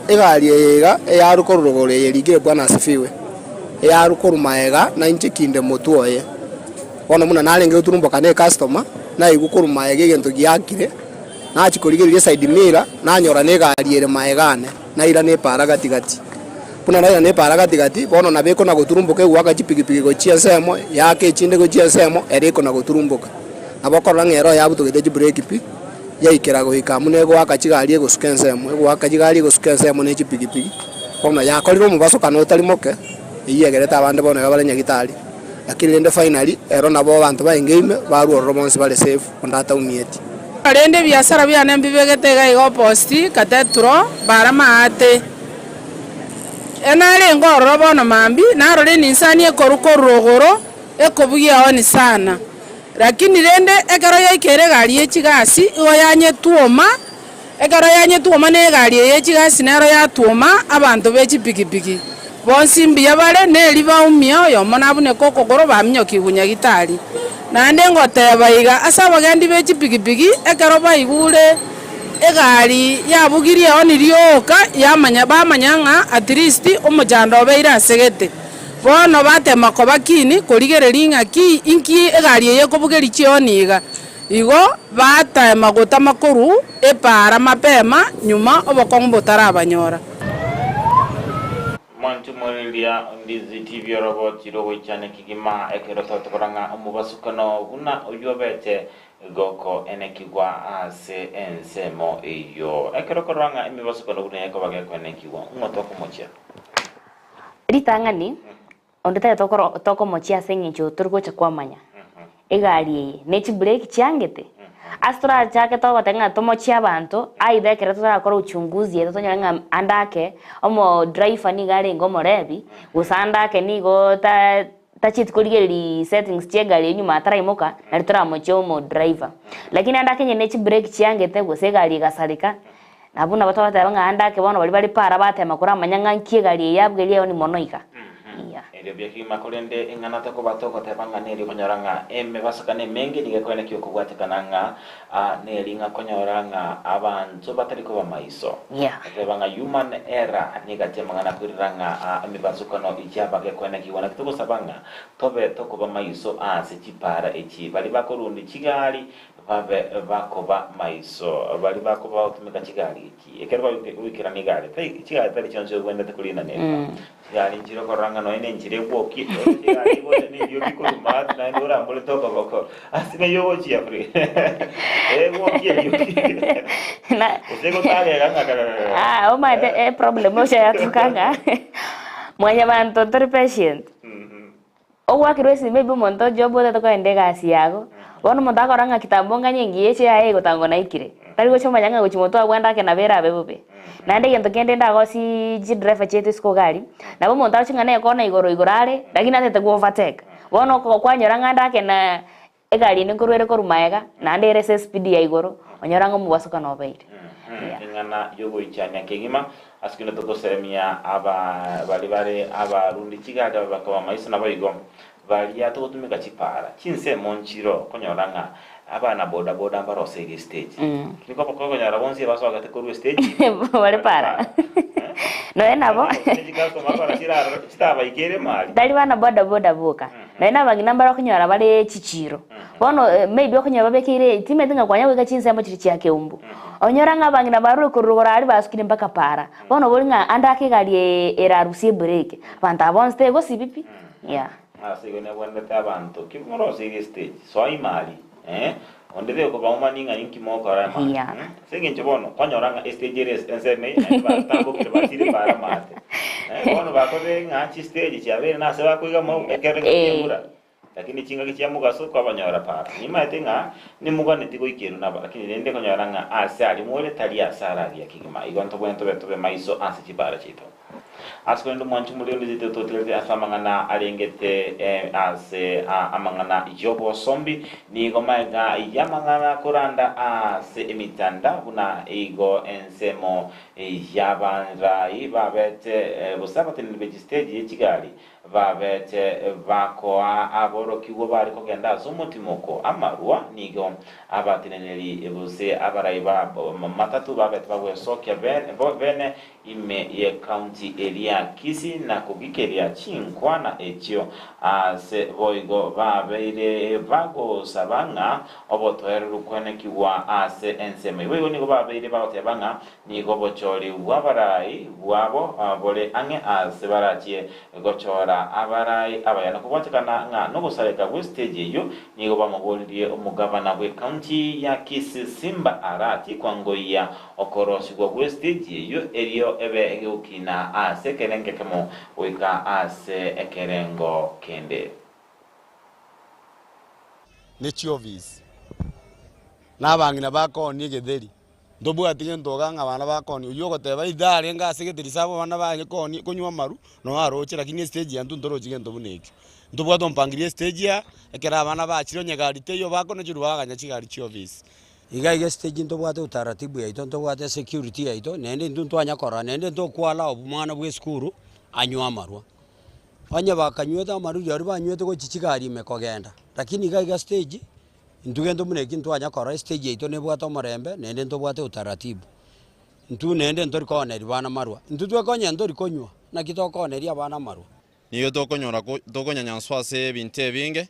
egari ega yarukorugore yerigire bwana asifiwe yarukorumaega na inchi kinde mutuoye ona muna narenge uturumboka ne customer na igukorumaega gento giakire na chikorigire side mirror na nyora ne gari ere maegane na ira ne para gatigati puna na ira ne para gatigati bono na beko na guturumboka gwaka chipigipigi go chia semo yake chinde go chia semo eriko na guturumboka abakora ngero yabutugete break pi yaikera go ikamune gwaka chigari ego skensemo gwaka chigari ego skensemo ne chipigipigi bona yakoriro mubaso kana utari moke iyegereta abande bono yabalenya gitari lakini lende finally ero nabo bantu baingeime baru romonsi bale safe ondata umieti lende biasara byane mbibegete ga igo posti katetro bara maate enale ngoro bono mambi naro le ninsani ekorukorogoro ekobugia oni sana lakini rende ekero yaikere gari yechigasi igo yanye tuoma ekero yanye tuoma ne gari yechigasi nero ya tuoma abantu bechi pikipiki bonsi mbiya bare neri baumia oyo mona bune kokogoro bamnyoki gunyagitari nande ngoteba iga asa abagendi bechi pikipiki ekero baigure egari yabugirie oni rioka yamanya bamanyanga at least omojando obeire asegete bono batema kobakini korigereria ng'aki inki egari eye kobugeri chioniga igo batema gota makuru epara mapema nyuma obokong'u botarabanyora Mwantu morilia ndizi TV robot irogo ichane kigima ekero totokoranga omubasukano buna oyobete goko enekigwa ase ensemo iyo ekero koranga emibasukano buna yako bageko enekigwa ngotoko mochia ritangani ondeta toko mochia seng'incho turgocha kwamanya egari nechi break chiangete astra chake to batenga tomochia abantu aide kera turakora uchunguzi eto tonyorenga andake omo driver ni gari ngomo rebi usandake nigo tachit kuligeri settings chegari nyuma ataraimoka na turamochia omo driver lakini andake nechi break chiangete gose gari gasarika nabuna bato batabanga andake bono bali para batema kura manyanga nkie gari yabgelie oni monoika Erio biaki makolende engana tako batoko tebanga neri konyoranga emme basakane mengi nigekone kyoko gwatekananga neri nga konyoranga abantu batariko bamaiso tebanga human error nigatemanga na kuriranga emibasukano ijaba gekone kiwana kitoko sabanga tobe toko bamaiso ase chipara echi bali bakorundi chigali babe bakoba maiso bali bakoba utumika chigali iki ekero wikira nigari chigali tali chonzo gwenda tekulina nenda yali njiro koranga no ene njire bwoki yali bote ne yo bikuruma na ndora mbole toka bako asime yo wochi apri bwoki yo na usego tale ganga o ma de problem o ya tukanga mwanya bantu tor patient o wakirwesi maybe monto jobo de to ende gasi yago bono monta koranga kitambonga nyingi yeche ya ego tango naikire tari go choma nyanga gochimoto agwenda ke na bera bebube nande gento kende ndago si ji driver chetu sko gari nabo monta chinga ne kona igorare lakini atete go overtake bono ko kwanyoranga ndake na egari ni kurwere korumaega nande rese speed ya igoro onyoranga mubasuka no beire ngana yogo ichanya kegima askino to semia aba bali abarundi chigada bakaba maisa nabo igom bali atotumika chipara chinse monchiro konyoranga abana boda boda barose ge stage niko poko konyara bonsi baso agate koru stage bale para no enabo chigaso mapara chitaba ikere mali dali bana boda boda boka na ina bangi nambara konyara bale chichiro bono maybe okonyara babekire time tinga kwanya weka chinse amo chichi yake umbu onyoranga bangi na baru kurugora ali basukire mpaka para bono bolinga andake gali erarusie break banta bonste go sipipi sigone bwende tabantu kimorose ge stage so imali onde de ko baumaninga inki moko rama senge nchobono konyoranga stage res enseme batambo kire batire para mate bono bakore ngachi stage chabere na se bakuiga mo ekere ngura lakini chinga kichya mugaso kwa banyora para nyima etenga ni mugane tigo ikiru naba lakini nende konyoranga ase ali mole tali asara ya kigima igonto bwento beto maiso ase chibara chito askwendo mwanchu mulio ndizite totilete asamangana alengete ase amangana jobo sombi ni gomaiga yamangana kuranda ase emitanda buna igo ensemo yabanra ibabete busabate ni begistage yechigali babete bakoa aboro kiwo bari kogenda zomutimoko amarwa nigo abatineneri ebuse abaraiba matatu babete bagwe sokya bene ime ye county area kisi na kugikeria chinkwa na echio ase boigo babeire bago sabanga obotoeru kwenekiwa ase enseme boigo nigo babeire bagotebanga nigo bochori bwabarai bwabo bole ange ase barachie gochora abarai abayana kubatekana nga no gusareka we stage yo nigo bamubolirie omugabana we county ya Kisi Simba Arati kwangoya okorosi gwa we stage yo erio ebe egukina ase kerenge kemo wika ase ekerengo kende ne chiovis nabangina bakoni getheri ndobwa tigento nga bana bakoni uyo goteba idare nga ase getheri sabo bana banye koni kunywa maru no aroche lakini stage yantu ndoro chigento buneki ntubwa tompangirie stage ya ekera abana bachiro nyegari teyo bako no churu baganya chigari chi office iga stage ntubwate utaratibu yaito ntubwate security yaito nende ntwanya kora nende ntokwala obumwana bwe skuru anywa amarwa anya bakanyweta amaru yari banywete ko chichigari mekogenda lakini iga stage ntugendo muneki ntwanya kora stage yaito nebwate omorembe nende ntubwate utaratibu ntu nende ntori koneri bana marwa ntutwe konya ntori konywa na kitokoneri abana marwa niyo tokonyora tokonyanyaswa se binte binge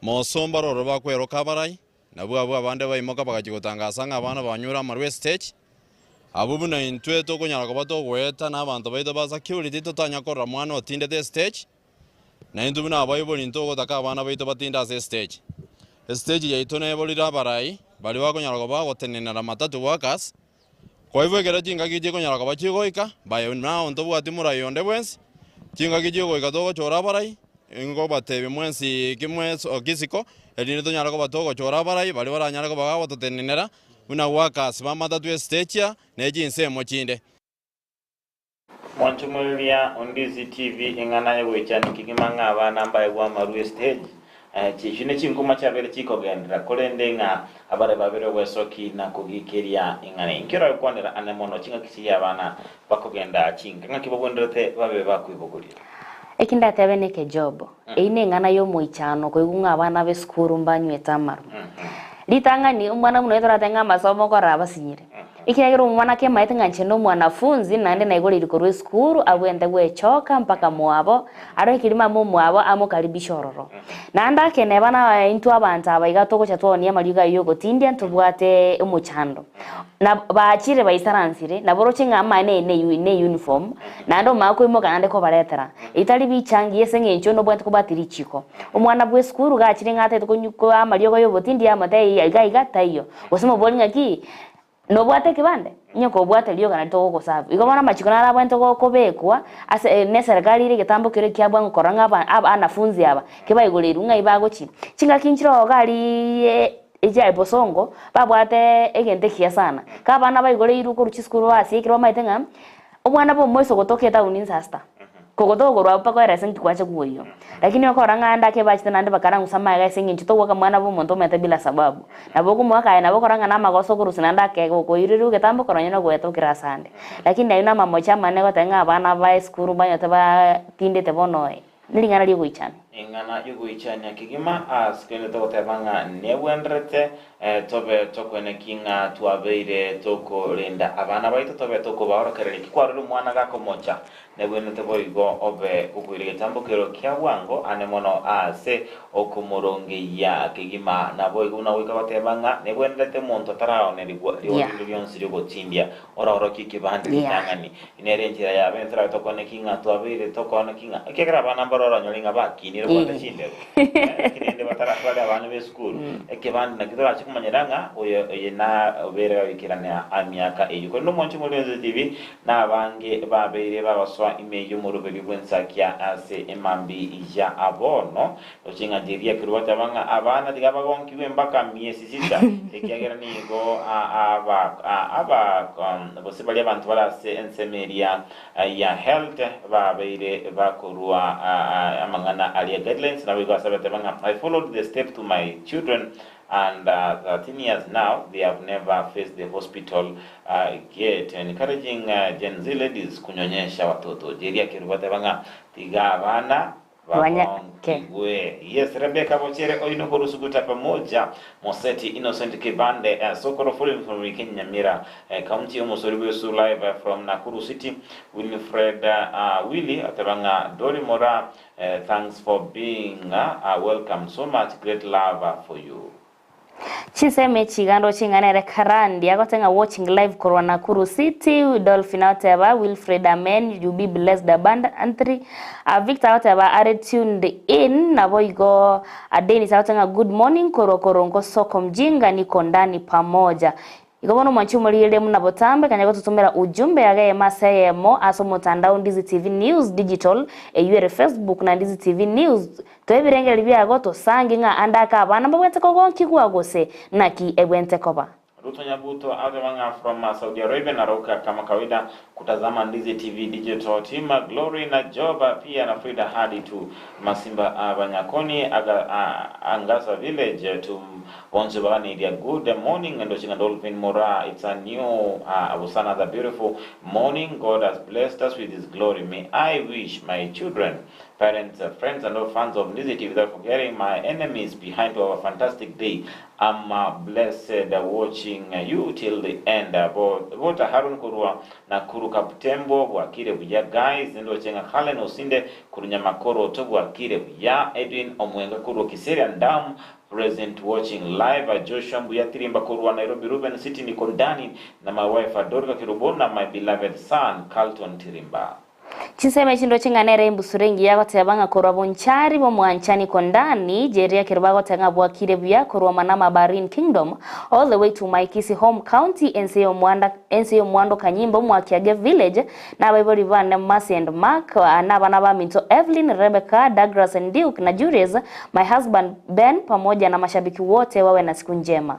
mosomba roro bakwero kabarai nabwo abande bayimoka bakagigotangasa ng'abana banyura amarwe stage abubu na intwe tokonyara kuba togweta n'abantu baito ba security totanyakora mwana otindete stage na intu buna abayiboni ntogotaka abana baito batinda se stage yaito nebolira abarai bali bakonyara kuba gotenenera matatu workers kwa hivyo ekero chingaki chikonyara kuba chigoika bayo nao ntobwati murayo bwensi chingaki chigoika togochora abarai ingo batebe mwensi kimwe okisiko elini tonyara kuba togochora abarai bali baranyara kuba gagototenenera buna workers bamatatu stage ya nechinsemo chinde Mwanchumulia Ondizi TV ingana yegwechani kigimanga abana mbaye gwa maru stage chishine chinkuma chabere chikogendera kolendenga abare babere wesoki na kugikiria ingane inkira kwandera anemono chinga kisi abana bakogenda chinga ngakibogondete babe bakwibogurira ekinda tebeneke job eine ngana yo muichano koigunga abana be skuru mbanyweta maru litangani umwana muno etoratenga masomo kora basinyire ikiragiro umwana ke maite ngancheno mwanafunzi nande naigore ilikorwe skuru abwende gwechoka mpaka mwabo aro kirima mu mwabo amukaribisha ororo nanda kene bana intu abantu abaiga toko chatwonia maliga yogo tindia ntubwate umuchando na baachire baisaransire na borochinga amane ne uniform nando mako imoka nande ko baretera itali bichangiye sengencho no bwente kubatiri chiko umwana bwe skuru gachire ngate tokonyuko amaligo yogo tindia amate iga tayo osimo bolinga ki no bwate kibande nyoko bwate liyo kana to ko sabu igobana machikona ara bwente ko bekwa ase ne serikali ire getambo kire kyabwa nkoranga aba anafunzi aba kiba igolirunga ibago chi chinga kinchiro gali eja ibosongo babwate egente kia sana kabana baigole iruko ruchiskuru asi kiro maitenga omwana bo moiso gotoketa uninsasta kogoto gorwa pa kwa resen kwache kuyo lakini wakoranga anda ke bachita nande bakara ngusama ga sengi nchito waka mwana bo monto mete bila sababu na boku mwaka na bokoranga na magoso kurusina ndake ko iriru getambo koronyana gweto kirasande lakini ayuna mamocha mane gotenga abana ba skuru banyo taba tinde te bonoe nilingana liyo ichana ingana yugo ichanya kigima askene to tebanga nebwendrete tobe tokwene kinga tuabeire toko lenda abana baito tobe toko baora kereli kwaruru mwana gako mocha nebwendete boigo obe ukwire tambokero kyagwango anemono ase okumuronge ya kigima na boigo na wika batebanga nebwendete monto tarao nerigwa lyonsi ryo tindia ora kikibande kitangani inerenjira ya bentra tokone kinga tuabeire tokone kinga kekera bana barora nyolinga bakini kwa chinde kinende batara kwa abana be school ekebandi na kidora chikumanyeranga oyo yena obere wikirana amyaka eyuko no monchi mulenze TV na bange babeire babaswa imeyo murubeli bwensakia ase emambi ya abono ochinga diria kirwata banga abana digaba gonkiwe mpaka miezi sita ekiagera nigo aba bose bali abantu barase ensemeria ya health babeire bakorwa amangana ali guidelines now we got I followed the step to my children and 13 years now they have never faced the hospital yet encouraging Gen Z ladies kunyonyesha watoto jeria kirubata banga tiga bana Wanyake. Yes, Rebecca Bochere oino korusuguta pamoja Moseti Innocent Kibande Sokoro Forum from Kenya Mira County Omosoribu Su live from Nakuru City Winifred Willie Atabanga Dori Mora thanks for being welcome so much great love for you. Chiseme chigando chinganere karandi agotenga watching live Corona Nakuru City Dolphin Oteba Wilfred Amen you be blessed abundantly Victor Oteba are tuned in na boigo Dennis Otenga good morning korokorongo soko mjinga niko ndani pamoja Ikobono mwanchumulile mnabotambe kanyago tutumira ujumbe yagaye masayemo aso mutandao Ndizi TV News Digital yuere Facebook na Ndizi TV News Toebirenge libyago tosangi nga andaka abana mbwente kogonki gwagose naki ebwente koba Ruto Nyabuto Adamanga from Saudi Arabia na roka kama kawaida kutazama Ndizi TV Digital, Tima Glory na Joba pia na Frida hadi tu Masimba Banyakoni Angasa Village to once bani dia good morning and Oshinga Dolphin Mora. It's a new Abusana, the beautiful morning. God has blessed us with His glory. May I wish my children, parents, friends and all fans of Ndizi TV, without forgetting my enemies behind our fantastic day. I'm blessed watching you till the end. About Harun Kurua na Kuru Kaputembo Wakire Buya guys ndo chenga Halen Osinde Kurunya Makoro Tobu Wakire Buya Edwin Omwenga Kuru Kiseri and Dam present watching live at Joshua Mbuya Tirimba Kurua Nairobi Ruben City Nikondani na my wife Adorga Kirubona, my beloved son Carlton Tirimba. Chinseme chindo chinganere imbusurengi yako tebanga korwa bonchari bo mwanchani kondani jeria kirbago tanga bwakire buya korwa manama Barin Kingdom all the way to Maikisi home county NCO Mwando Kanyimbo Mwakiage village na Bible River Mercy and Mark na bana Minto Evelyn Rebecca Douglas and Duke na Juries my husband Ben pamoja na mashabiki wote wawe na siku njema.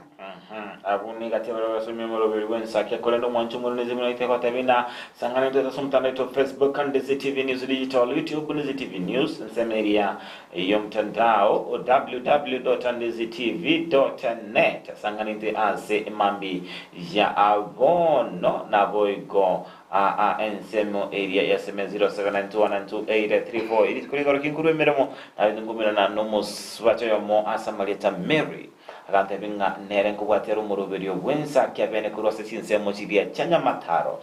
Abuni katika wasumi moro wensa kia kolendo mwanchu moro nezi mwana iteko tabina sangana ito sumtanda ito Facebook and Ndizi TV News Digital, YouTube Ndizi TV News nsemeria mtandao www.ndizitv.net sangana ite ase imambi ya abono na boigo nsemo area ya seme 0792128834 ili kuliko kinkuru emeremo na ngumira na nomos wacho yomo asamaleta Mary akante binga neren kubwatero muruberio bwensa kyabene kurose sinsemo chiria chanya mataro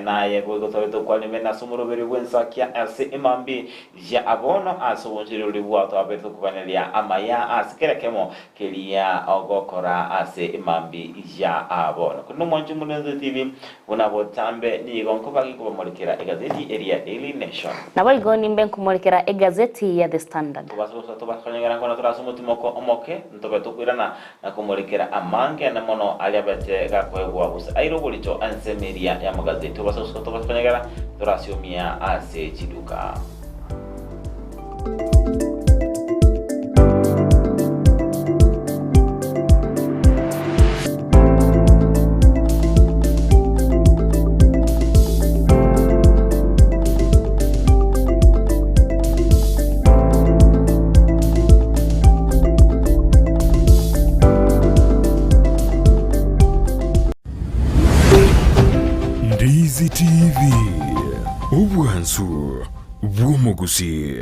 naye bogo tobeto kwani mena sumuruberio bwensa kya ase imambi ya abono aso wonjiro libuato abeto kubanelia amaya asikera kemo kelia ogokora ase imambi ya abono kuno mwanju munenze TV unabotambe ni gonko bagi kubamurikira egazeti area Daily Nation nabo igoni mbe kumurikira egazeti ya The Standard baso to bakanyera ngono turasumutimoko omoke ntobeto kwirana na kumurikira amange na mono aliabete gakwegwa gusa airo bulito ansemeria ya magazeti baso to bakanyera turasiomia ase chiduka. Ndizi TV Ubwansu Bwumugusi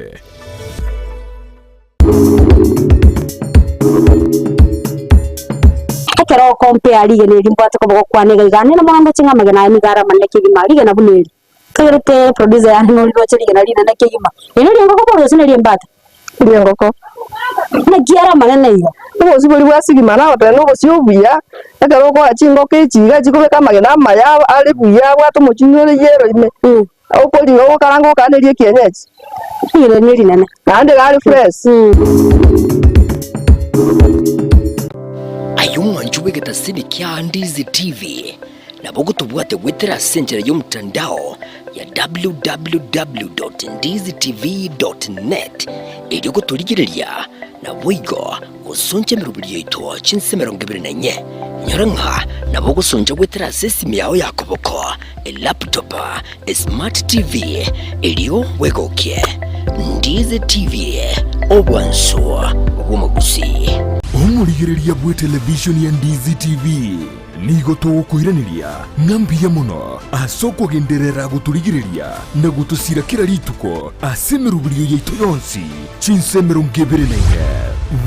Kero kompe alige ne limbato ko kwane ga gane na mwango chinga magana ni gara manne ke gima alige na buneli kayete producer ya no lo chiri na lina na ke gima ene lengo ko boro sine limbata lengo ko na giara manene iyo ubo siboli bwasigi mana oteno bosio buya ekero ko achingo ke chiga chiko kama magana maya ale buya bwato mochinyole yero ime okoli ngo karango kanelie kienyeji ile ni linene ande gali fresh ayumwanju wegeta sini kya Ndizi TV na bogo tubwate wetera senjera yomtandao ya www.ndizitv.net ili kutuligirelia na wigo usonje mirubiri yito chinsemero ngebere nenye nyaranka na bogo sonja wetera sesimi yao yakoboko laptop smart TV iliyo wegokie Ndizi TV obwanso bwumugusi Omurigireria bwe television ya Ndizi TV nigo tukwiraniria ngambia muno asoko genderera guturigireria na gutusira kira rituko asemerubiri yito yonsi chinsemero ngebere nenye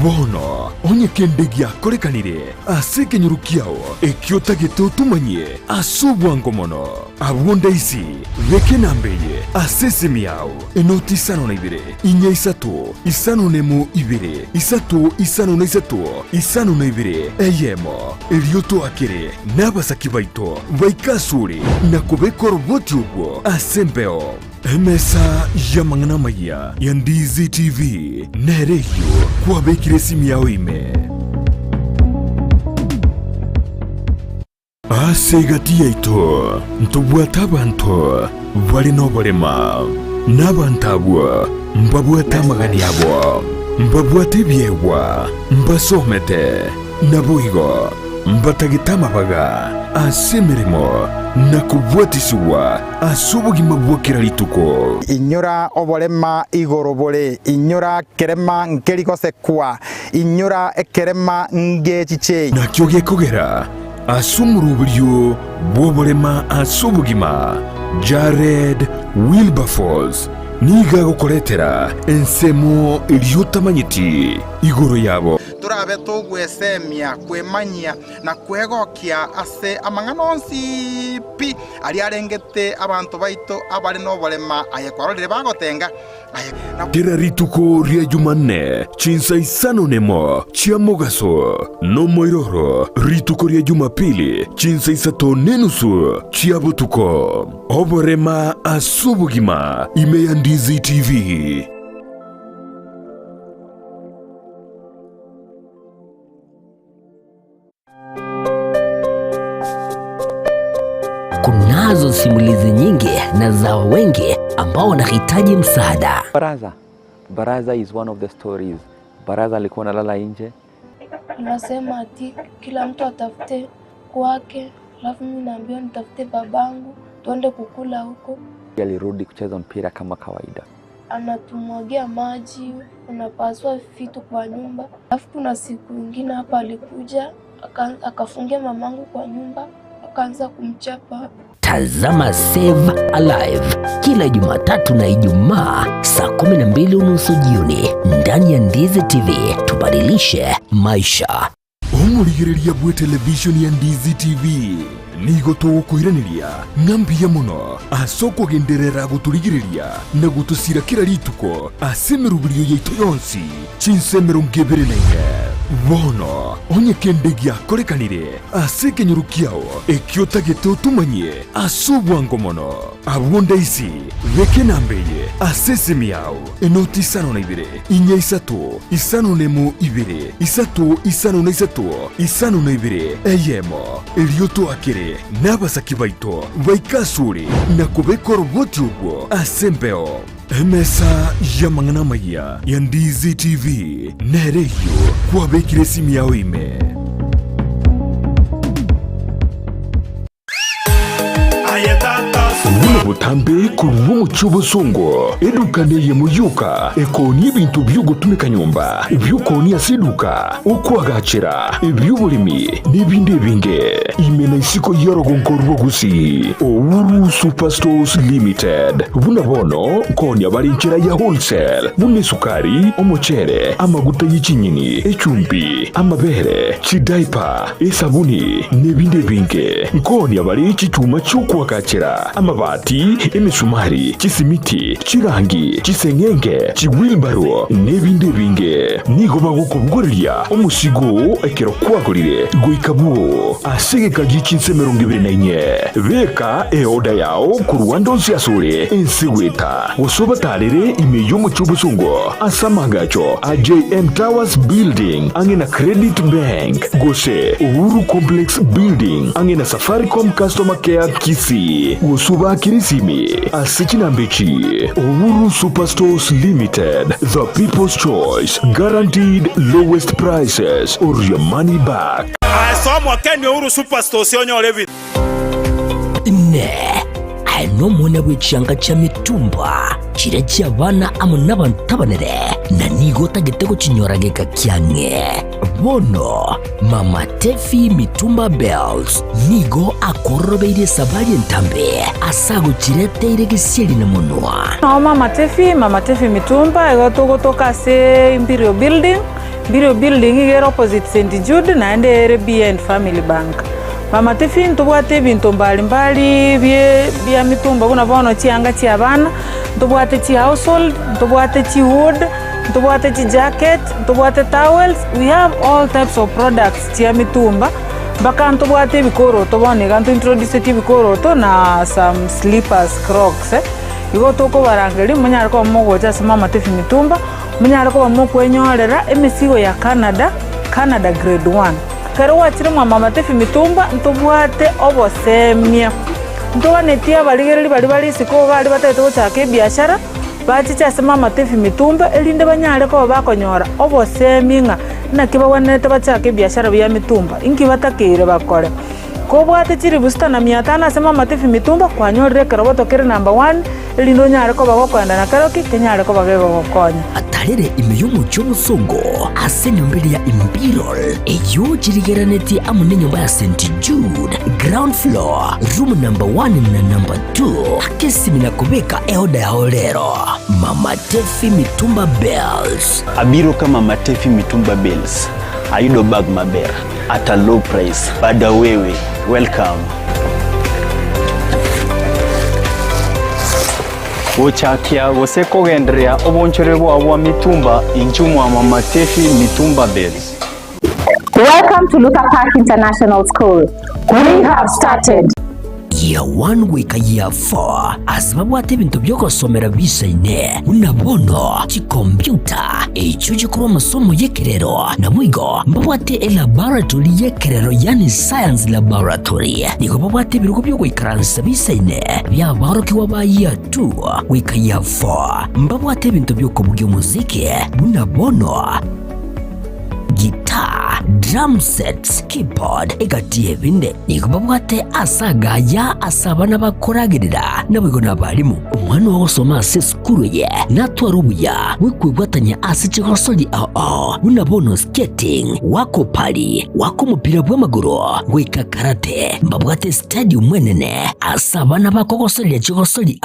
bono onye kendegi akorekanire aseke nyurukiao ekiota geto tumanye asubwango mono abonda isi veke nambeye asesemi yao enoti isano na ibere inya isato isano nemo ibere isato isano na isato isano na ibere eyemo elioto akere nabasaki baito baikasuri na kubeko roboti ubwo asembeo emesa ya mangana maya ya Ndizi TV nereyo kwa bekire simi yao ime asegati yaito ntubwata abantu bari no barema nabantabwa mbabwata magani yabo mbabwate byewa mbasomete nabuigo mbatagitama baga asemeremo na kubwatisibwa asubugima bwakira lituko inyura oborema igoro bore inyura kerema nkerikosekwa inyura ekerema ngechiche nakyo gekogera asumuruburyo bwoborema asubugima Jared Wilberforce niga gukoretera ensemo iliyotamanyiti igoro yabo turabe tugwesemia kwemanyia na kwegokia ase amanganonsi pi ali arengete abantu baito abali no bolema ayekwarorire bagotenga kira rituko ria Jumanne chinsa isano nemo chia mogaso no moiroro rituko ria Jumapili chinsa isato nenusu chia butuko oborema asubugima Imeya Ndizi TV. Kunazo simulizi nyingi na za wengi ambao wanahitaji msaada. Baraza is one of the stories. Baraza alikuwa analala nje. Anasema ati kila mtu atafute kwake, alafu mimi naambiwa nitafute babangu tuende kukula huko. Alirudi kucheza mpira kama kawaida. Anatumwagia maji, unapaswa vitu kwa nyumba. Alafu kuna siku nyingine hapa alikuja akafungia mamangu kwa nyumba, akaanza kumchapa. Tazama Save Alive kila Jumatatu na Ijumaa saa 12:30 jioni ndani ya Ndizi TV. Tubadilishe maisha. Omurigireria bwe television ya Ndizi TV nigo tugukwiraniria ngambia muno asoko genderera guturigireria na gutusira kira rituko asemerubirio yaitu yonsi chinsemero ngeberenenge bono onye kendegia korekanire asekenyuru kiao ekiotagete utumanye asubwango mono abunda isi weke nambeye asesemi yao enoti isano na ibere inya isato isano nemu ibere isato isano na isato isano na ibere eyemo elioto akere n'abasaki baito baikasure na kubekora ubwoti ubwo asembeo emesa yamangana maya ya Ndizi TV nereyo kwabekire simu yawe ime Ubula butambe kuruwa muchubo songo edukane ye muyuka ekoni bintu byugutumika nyumba byukoni asiduka ukwagachira byubulimi n'ibindi binge imena isiko yorogonkorwa gusi Owuru Superstores Limited buna bono koni abarinchira ya wholesale bune sukari omuchere amaguta y'ikinyini echumbi amabere chidaipa esabuni n'ibindi binge koni abari icyuma cy'ukwagachira amabati emisumari chisimiti chirangi chisengenge chiwilbaro n'ibindi binge nigo bagukubugurira umusigo ekero kwagurire goikabuo asegeka gichinsemero 24 beka eoda yao ku Rwanda nsiyasure ensiweta usobatarire imeyo mu cy'ubusungo asamagacho AJM Towers Building angena Credit Bank gose Uhuru Complex Building angena Safaricom Customer Care Kisi usuba kirisimi asichinambechi Uhuru Superstores Limited, the people's choice, guaranteed lowest prices or your money back. Asomwa Kenya Uhuru Superstores yonyo levi ne ano mwana w'icyanga cya mitumba kireki abana amo n'abantabanere na nigo tagitego kinyorageka kyange bono Mama Tefi Mitumba Bells nigo akorobeire sabari ntambe asago kireteire gisiri na munwa no Mama Tefi Mitumba egotogotoka se Imperial Building igero opposite St Jude na ende BN Family Bank. Mama Tefi ntubwate bintu mbalimbali bya mitumba kuna bono cyanga cy'abana ntubwate ci household ntubwate ci wood ntubwate ci jacket ntubwate towels. We have all types of products cia mitumba baka ntubwate bikoro tubone gantu introduce bikoro na some slippers crocs igo toko barangeli munyara ko mogoja sama Mama Tefi Mitumba munyara ko mukwenyorera emisigo ya Canada grade 1 kero watire Mama Tefi Mitumba ntubwate obosemia ntobanetia baligereri bali siko bali batete gochaka biashara bachicha se Mama Tefi Mitumba elinde banyare ko bakonyora oboseminga na kibawanete bachaka biashara bya mitumba inki batakire bakore kobwate chiri busta na 500 asema Matifi Mitumba kwanyorire keroboto kiri number 1 lindo nyare ko bagokwenda na karoki kenyare ko bagego gokonya atarire imeyomo cy'obusongo ase nyombere ya Imperial eyo chirigeraneti amune nyumba ya St Jude ground floor room number 1 na number 2 akesimina kubeka eoda ya olero Mama Tefi Mitumba Bells abiro kama Matefi Mitumba Bells ayudo bag maber at a low price bada wewe welcome Uchakia gosekogenderea obonchore bwa mitumba inchumwa Mama Tefi Mitumba Bells. Welcome to Luther Park International School. We have started. Year 1 week year 4 asibabwate bintu byo gusomera bisaine unabono chi computer echuji kuro masomo yekerero na mwigo mbabwate laboratory yekerero yani science laboratory niko babwate biruko byo kwikaransa bisaine bya baroki waba year 2 week year 4 mbabwate bintu byo kubuga muziki unabono guitar, drum sets, keyboard, egatie binde nikubabwate asagaya asabana bakoragirira nabwo nabalimu umwana wo soma se skuru ye natwarubuya wikwibwatanya asichigosoli unabono skating wako pali wako mupira bw'amaguru wika karate mbabwate stadium mwenene asabana bakogosoli chigosoli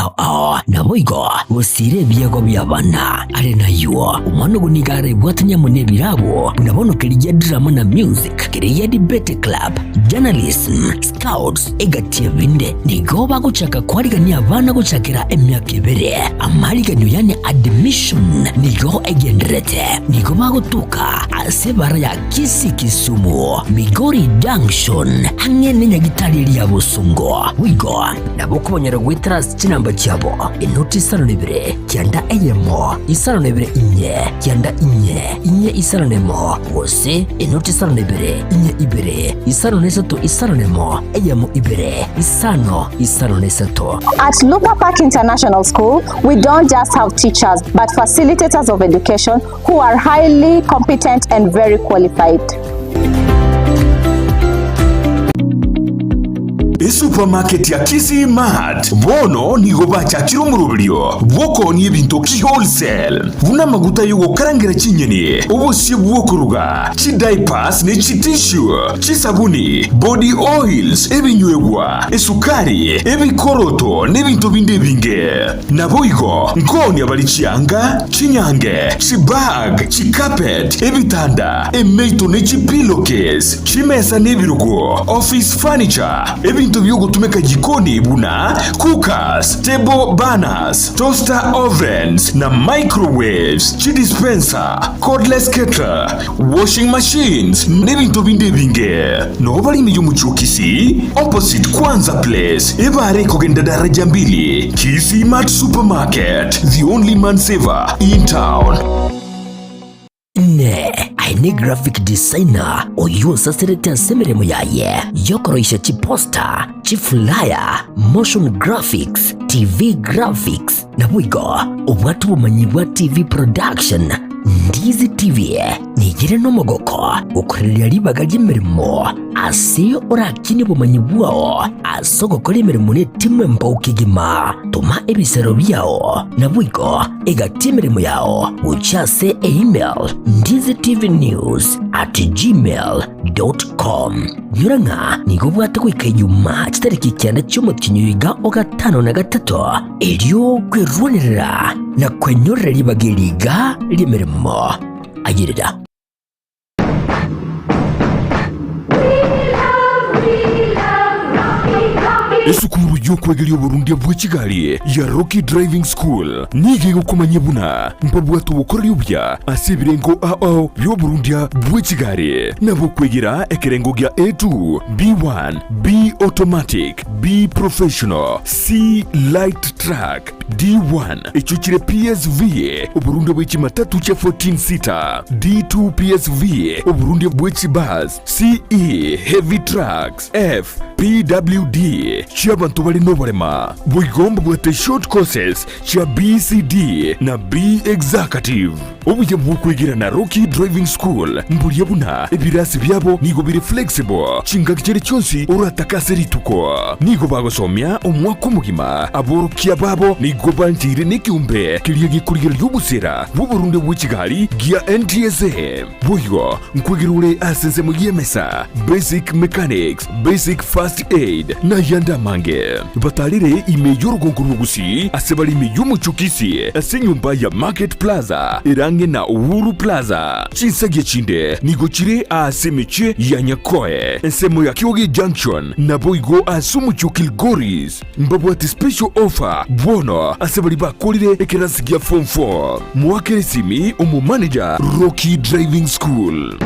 naboigo usire biyago byabana ale nayo umwana gunigare bwatanya munebirabo unabono kiriya drama na music kiriya debate club journalism scouts egatie binde nigo baguchaka kwarigania abana guchakira emyaka ibere amaliganyo yani admission nigo egenderete nigo bagutuka asebara ya Kisumu Migori Junction hangene nyagitali ya Busungo wigo nabokubonyera gwitras kinamba cyabo inoti 72 kyanda eyemo 72 inye kyanda inye isaronemo wose inoti 72 inye ibere isaronesato isaronemo eyemo ibere isaronesato. At Luther Park International School, we don't just have teachers but facilitators of education who are highly competent and very qualified. Supermarket ya Kisii Mart bono nigo bachakiro murubiryo bwoko ni ebintu ki wholesale buna maguta yo karangira kinyeni obusi bwokuruga chi diapers ne chi tissue chi sabuni body oils ebinywebwa esukari ebikoroto n'ebintu binde binge naboigo ngoni abalichianga chinyange chi bag chi carpet ebitanda emeito ne chi pillowcase chi mesa n'ebirugo office furniture ebintu byo gutumeka jikoni buna cookers, table burners, toaster ovens na microwaves, chi dispenser, cordless kettle, washing machines n'ebintu binde binge no bali miyo muchukisi opposite Kwanza Place ebare kogenda daraja mbili Kisii Mart Supermarket, the only man saver in town. Aine graphic designer oyo saserete asemeremo yaye yokoroisha chi poster, chi flyer, motion graphics, TV graphics na bwigo obwatu bumanyibwa TV production Ndizi TV nigire no mogoko ukorera libaga ry'imirimo asiyo urakini bumanyi bwao asogokora imirimo ne timwe mbawukigima tuma ebisero byao na bwigo egatimirimu yao uchase email ndizitv.news@gmail.com nyuranga nigo bwate kwikayuma kitariki cyane cyo kinyiga ogatano na gatatu elyo kwerwanirira na kwenyorera libagiriga limirimo agirira. Esukuru y'okwegerya Burundi bwa Kigali ya Rocky Driving School nige gukomanya buna mbabwatu bukorera ubya asibirengo byo Burundi bwa Kigali nabo kwegera ekerengo gya A2 B1 B automatic B professional C light track D1 echuchire PSV Burundi bwa kimatatu cha 14 seater D2 PSV Burundi bwa bus CE heavy trucks F PWD cy'abantu bali no barema bwigomba bwate short courses cha BCD na B executive ubuye bwukwigira na Rocky Driving School mburiye buna ebirasi byabo nigo biri flexible chinga kigere cyonsi urataka rituko nigo bagosomya umwaka mugima aborokia babo nigo bantire n'icyumbe kiriye gikurira y'ubusera bw'Uburundi bw'ikigali gia NTSA buyo nkwigirure asenze mu yemesa basic mechanics basic first aid na yanda mange batalire imeyo rugonguru gusi asebali imeyo muchukisi asenyumba ya Market Plaza irange na Uhuru Plaza chinsage chinde nigo chire asemeche ya Nyakoe ensemo ya Kyogi Junction na boigo asumucho Kilgoris mbabwati special offer bono asebali bakolire ekerasigia form 4 mwakere simi umu manager Rocky Driving School.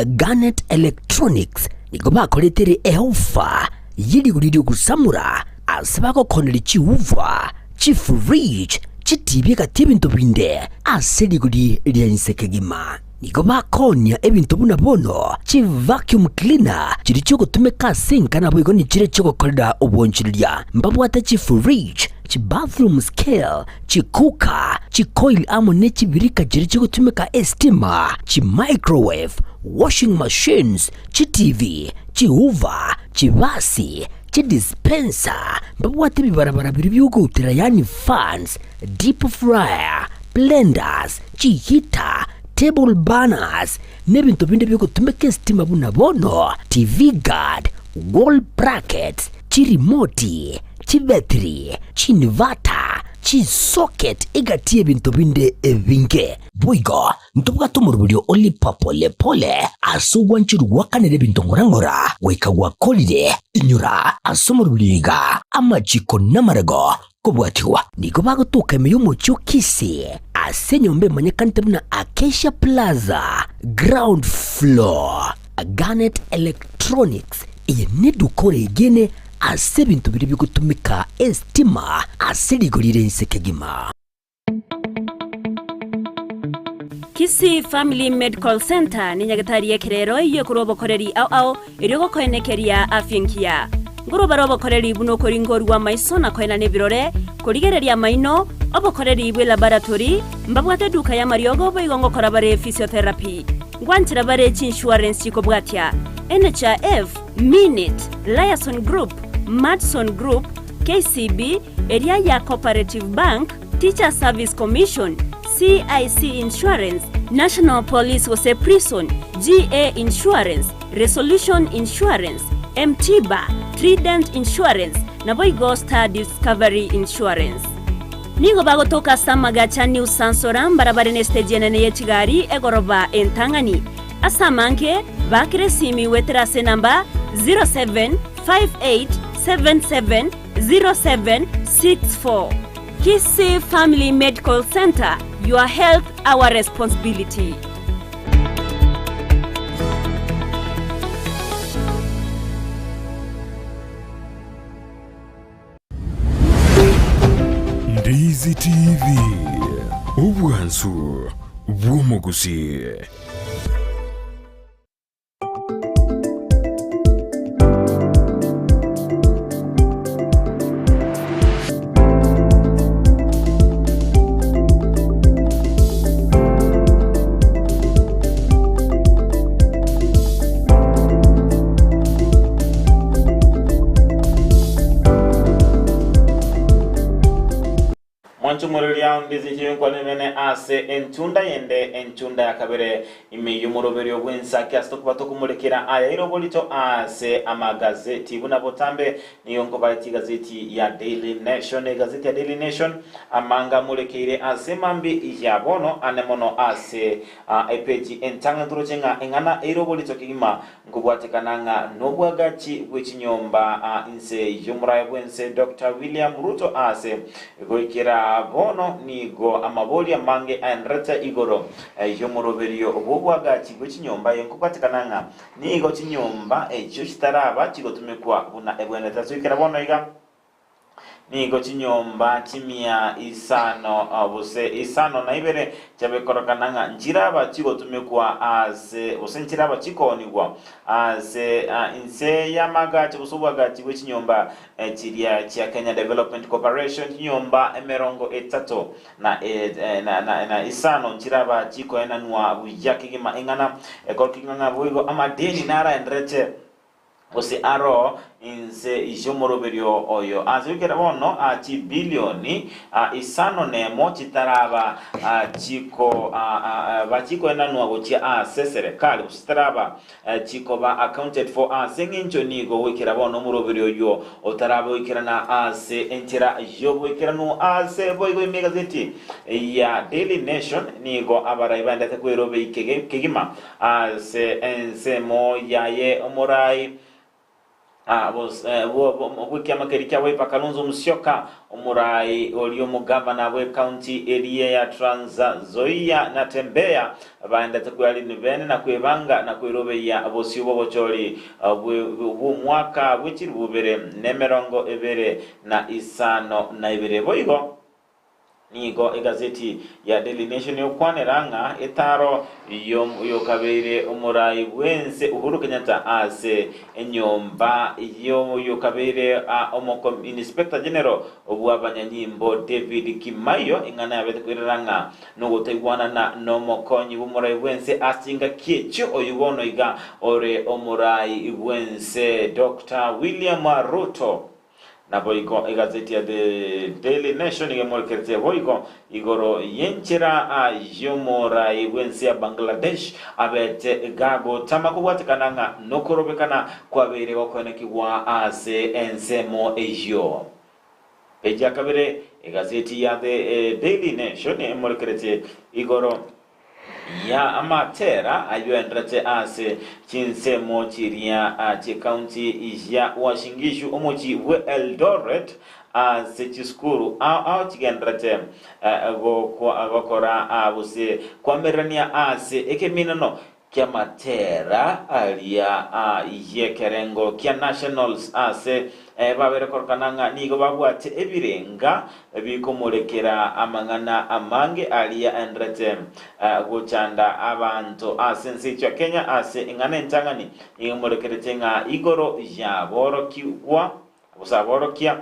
Garnet Electronics nigo bakoletere ehofa yili gusamura asabako koneli chiuva chifridge chitibika tibintu binde aseli gudi lyansekegima nigo bakonya ebintu buna bono chi vacuum cleaner chiri cyo gutumeka sinka na bwigo ni chire cyo gukorera ubonchirya mbabwata chi fridge chi bathroom scale chi cooker chi coil amone chi birika chiri cyo gutumeka estima chi microwave washing machines chi TV chi hoover chi vasi chi dispenser mbabwata bibarabara biri byugutira yani fans deep fryer blenders chi heater table banners nebintu binde byo gutumeka estima buna bono TV guard wall brackets chi remote chi battery chi inverter chi socket igatie bintu binde ebinge buigo ntubuga tumurubyo oli papole pole asugwa nchiru wakanere bintu ngorangora wekagwa kolide inyura asumurubiga amachiko namarago kubwatiwa niko bagutuka meyo mucyo kisi asenyombe manyakante buna Acacia Plaza ground floor Garnet Electronics iye nedukore igene ase bintu biri bigutumika estima aserigorire insekegima. Kisi Family Medical Center ni nyagatari yekerero iyo kurobo koreri au iriko koenekeria afyenkia nguruba robo koreri buno koringori wa maisona koena nebirore kurigereria maino obokoreri bwe laboratory mbabwate duka ya mariogo boigongo korabare physiotherapy ngwanchira bare insurance chiko bwatia NHIF Minute Liaison Group Madson Group KCB area ya Cooperative Bank Teacher Service Commission CIC Insurance National Police Wose Prison GA Insurance Resolution Insurance MTBA Trident Insurance na Boigo Star Discovery Insurance. Nigo bago toka samaga cha New Sansoram barabara neste jenene ye Kigali egoroba entangani. Asamanke bakire simi weterase namba 0758770764. Kisi Family Medical Center, your health our responsibility. Ndizi TV ubwansu bw'umuguzi. Mwanchumurulia ndizi kwa nene ase entunda yende entunda ya kabere imeyumuroberi obwensa kiasto kubato kumulekera aya irobolito ase amagazeti buna botambe niyo ngobati gazeti ya Daily Nation gazeti ya Daily Nation amanga mulekere ase mambi ya bono anemono ase epeji entanga turocenga engana irobolito kigima ngubwate kananga nobwagachi bwechinyomba inse yumura bwense Dr. William Ruto ase goikera bono nigo amaboli amange anreta igoro yomoroberio obubwaga kigo kinyomba yenkupatikana nigo kinyomba ekyo kitaraba kigotumekwa buna ebwene tazikira bono iga nigo chinyomba chimia isano buse isano na ibere chabekorokananga njiraba chiko tumekwa ase buse njiraba chiko nigwa ase inse yamaga chibusubwaga chigwe chinyomba chiria chia Kenya Development Corporation chinyomba emerongo etato na isano njiraba chiko enanwa buyakigima engana ekorkinganga buigo amadeni nara endrete ose aro inse ijomoroberio oyo azukera bono ati bilioni isano nemo chitaraba chiko bachiko enanwa gochia serikali usitaraba chiko ba accounted for sengincho nigo wikera bono moroberio yo otaraba wikera na ase entira yo wikera no ase boigo megazeti ya Daily Nation nigo abara ibanda tekwerobe ikegima ase ense mo yaye omorai wiki amakerikia wepa Kalonzo Musyoka omurai olio mugavana we county area ya Trans Nzoia na Tembea baenda takwali nivene na kwebanga na kwirobe ya abosibo bochori mwaka wichiri bubere nemerongo ebere na isano na ibere boigo nigo egazeti ya Daily Nation yokwaneranga etaro yo kabere umurai wense Uhuru Kenyatta ase enyomba yo kabere omoko Inspector General obwabanyanyimbo David Kimayo ingana yabetekwiranga no taigwana na nomokonyi umurai wense asinga kiecho oyubono iga ore umurai wense Dr. William Ruto na boiko egazeti ya The Daily Nation igemolkerete boiko igoro yenchera yomora wense ya Bangladesh abete gago tamakubwatikananga nokorobekana kwabere wakonekiwa ase ensemo ejo peja kabere egazeti ya The Daily Nation igemolkerete igoro ya amatera ayo endrate ase chinsemo chiria chi county ya Washingishu omochi we Eldoret ase chiskuru au chigendrate gokora abuse kwamerania ase ekeminano kia matera alia yekerengo kia nationals ase babere korkananga nigo babwate ebirenga bikomolekera amangana amange alia endrate gochanda abantu ase nsicho Kenya ase ingane ntangani ingomolekere nga igoro ya borokiwa busaborokia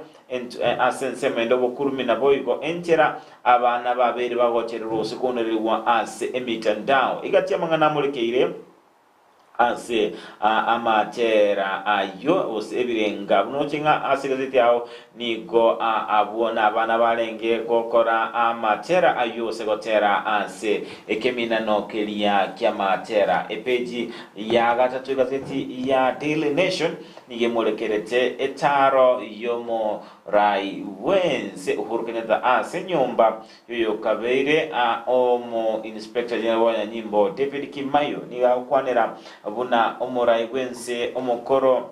asense mendo bokurumi na boigo entera abana babere bagocherero sekonerwa ase emitandao igati amangana molekeire ase amatera ayo osebirenga bunokinga asigazeti yao nigo abona abana balenge gokora amatera ayo segotera ase ekemina no kelia kyamatera epeji ya gatatu gazeti ya Daily Nation nigemolekerete etaro yomo rai wense Uhuru Kenyatta ase nyomba yoyo kabere omo Inspector General wa nyimbo David Kimayo ni akwanera buna omorai wense omokoro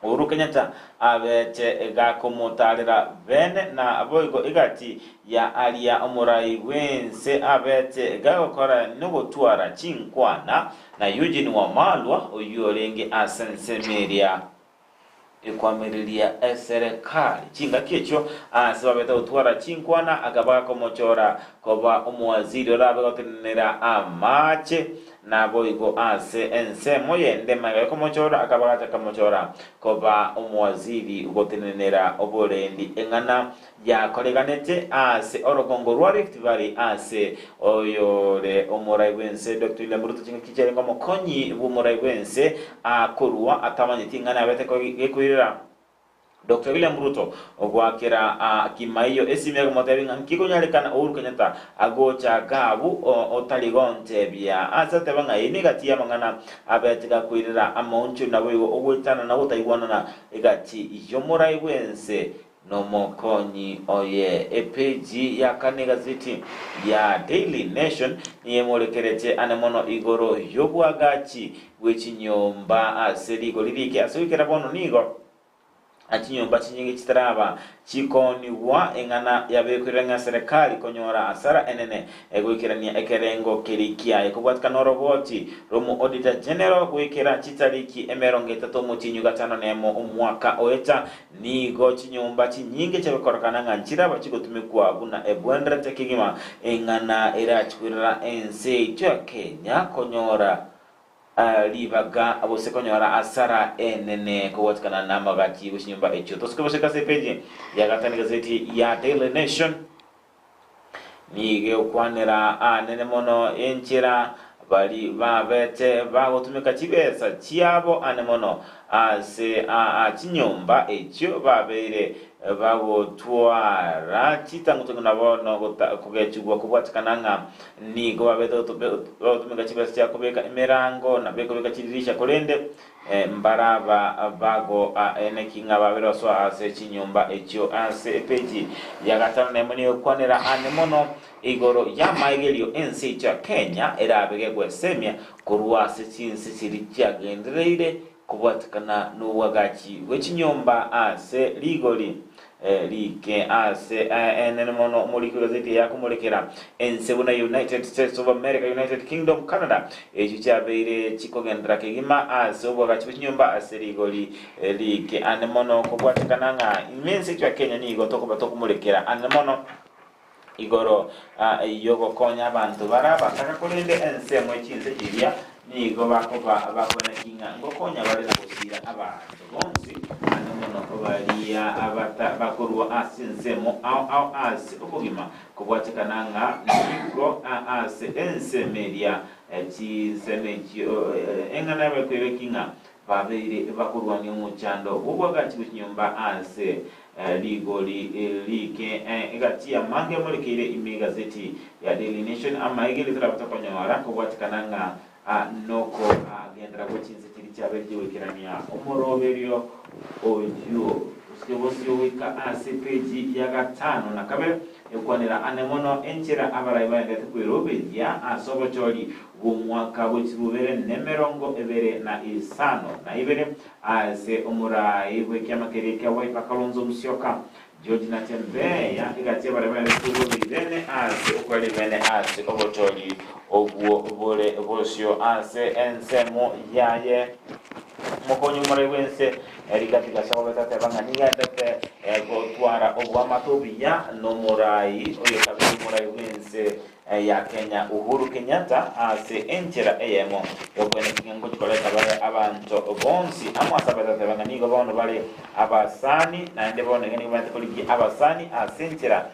Uhuru Kenyatta abete gakomotarira bene na aboigo igati ya alia omorai wense abete gakora nogotwara chinkwana na Eugene Wamalwa oyolenge asensemeria ikwamirilia serikali chinga kicho asibabeta utwara chinkwana akabako mochora koba omwaziri orabe gotenera amache nabo igo ase ensemo yende maga komochora akabata kamochora koba omwaziri gotenera oborendi engana ya koleganete ase orokongo rwa Rift Valley ase oyore omorai wense Dr. William Ruto chinga kichere ngomo konyi bumorai wense akorwa atamanye tingana abete ko ekwirira Dr. William Ruto ogwakira Kimayo esimya kumotebinga nkikonyalekana Uhuru Kenyatta agocha gabu otaligonte bya asate banga inigati yamangana abetika kwirira amonchu nawe ogwitana na utaigwana na igati yomorai wense nomokonyi oye epeji ya kane gazeti ya Daily Nation niyemolekerete anemono igoro yobwagachi wechinyomba aserigo lirike asubikira bono nigo Achinyumba chinyingi chitaraba chikoniwa engana yabekwiranga serikali konyora asara enene egwikirania ekerengo kirikia ekubwatika noroboti romu auditor general gwikira chitariki emeronge 3 mutinyu gatano nemo umwaka oeta nigo chinyumba chinyingi chabekorokana nganchira bachigutumikwa buna ebwendra tekigima engana era chikwirira ense cha Kenya konyora libaga abose konyora asara enene kuwatikana na magati w'inyumba echo tosikoboseka sepeji ya gatani gazeti ya Daily Nation ni ukwanira nene mono enchira bali babete bagotumika chibesa chiabo anemono ase chinyumba echo babere bagotwara chitangutungana bono kugechugwa kubwatikananga nigo babete bagotumika chibesa cha kubeka emerango na beko beka chidirisha kolende mbaraba bago enekinga babere so ase chinyumba echo ase peji ya gatano nemoni ukwanira anemono igoro ya maigelio ensi cha Kenya erabege gwesemia kuruase chinsi sirichagendereire kubwatikana n'uwagachi w'ikinyumba ase ligoli like ase enemono muri gazeti ya kumulekera ensebuna United States of America, United Kingdom, Canada echo cyabeire chikogendera kigima ase ubwagachi w'ikinyumba ase ligoli like anemono kubwatikana nga imensi cha Kenya nigo tokumulekera anemono igoro yogo konya abantu baraba takakolende ensemo echinse jiria nigo bakona kinga ngokonya bali nakosira abantu bonsi anomono balia abata bakurwa asinsemo au as okugima kubwatikana nga nigo as ensemeria chisemechi engana bakwebe kinga babere bakurwa ni muchando ubwagachi w'inyumba ase ligoli like egati amange mulekire imegazeti ya Daily Nation amaigele turabatakonyora kubwatikananga noko gendera gochinze kiri cyabeje wekirania umoroberio oyo usikebosio wika ACPG ya gatano na kabe ekwanira anemono enchera abarayi baende tukwirobeja asobochori umwaka w'ikibubere nemerongo ebere na isano na ibere ase umurayi w'ekyamakirika waipa Kalonzo Musyoka George Natembeya igati abarayi tukwirobeja ase ukwali bene ase obochori obwo bole bosio ase ensemo yaye mokonyo mure wense erikati gashaho betate banganiga tete gotwara obwamatobiya no murai oyo kabiri murai wense ya Kenya Uhuru Kenyatta ase enchera eyemo yokwene kingo chikoleta bale abantu bonsi amwasa betate banganiga bono bale abasani na ende bono ngeni bante koligi abasani asenchera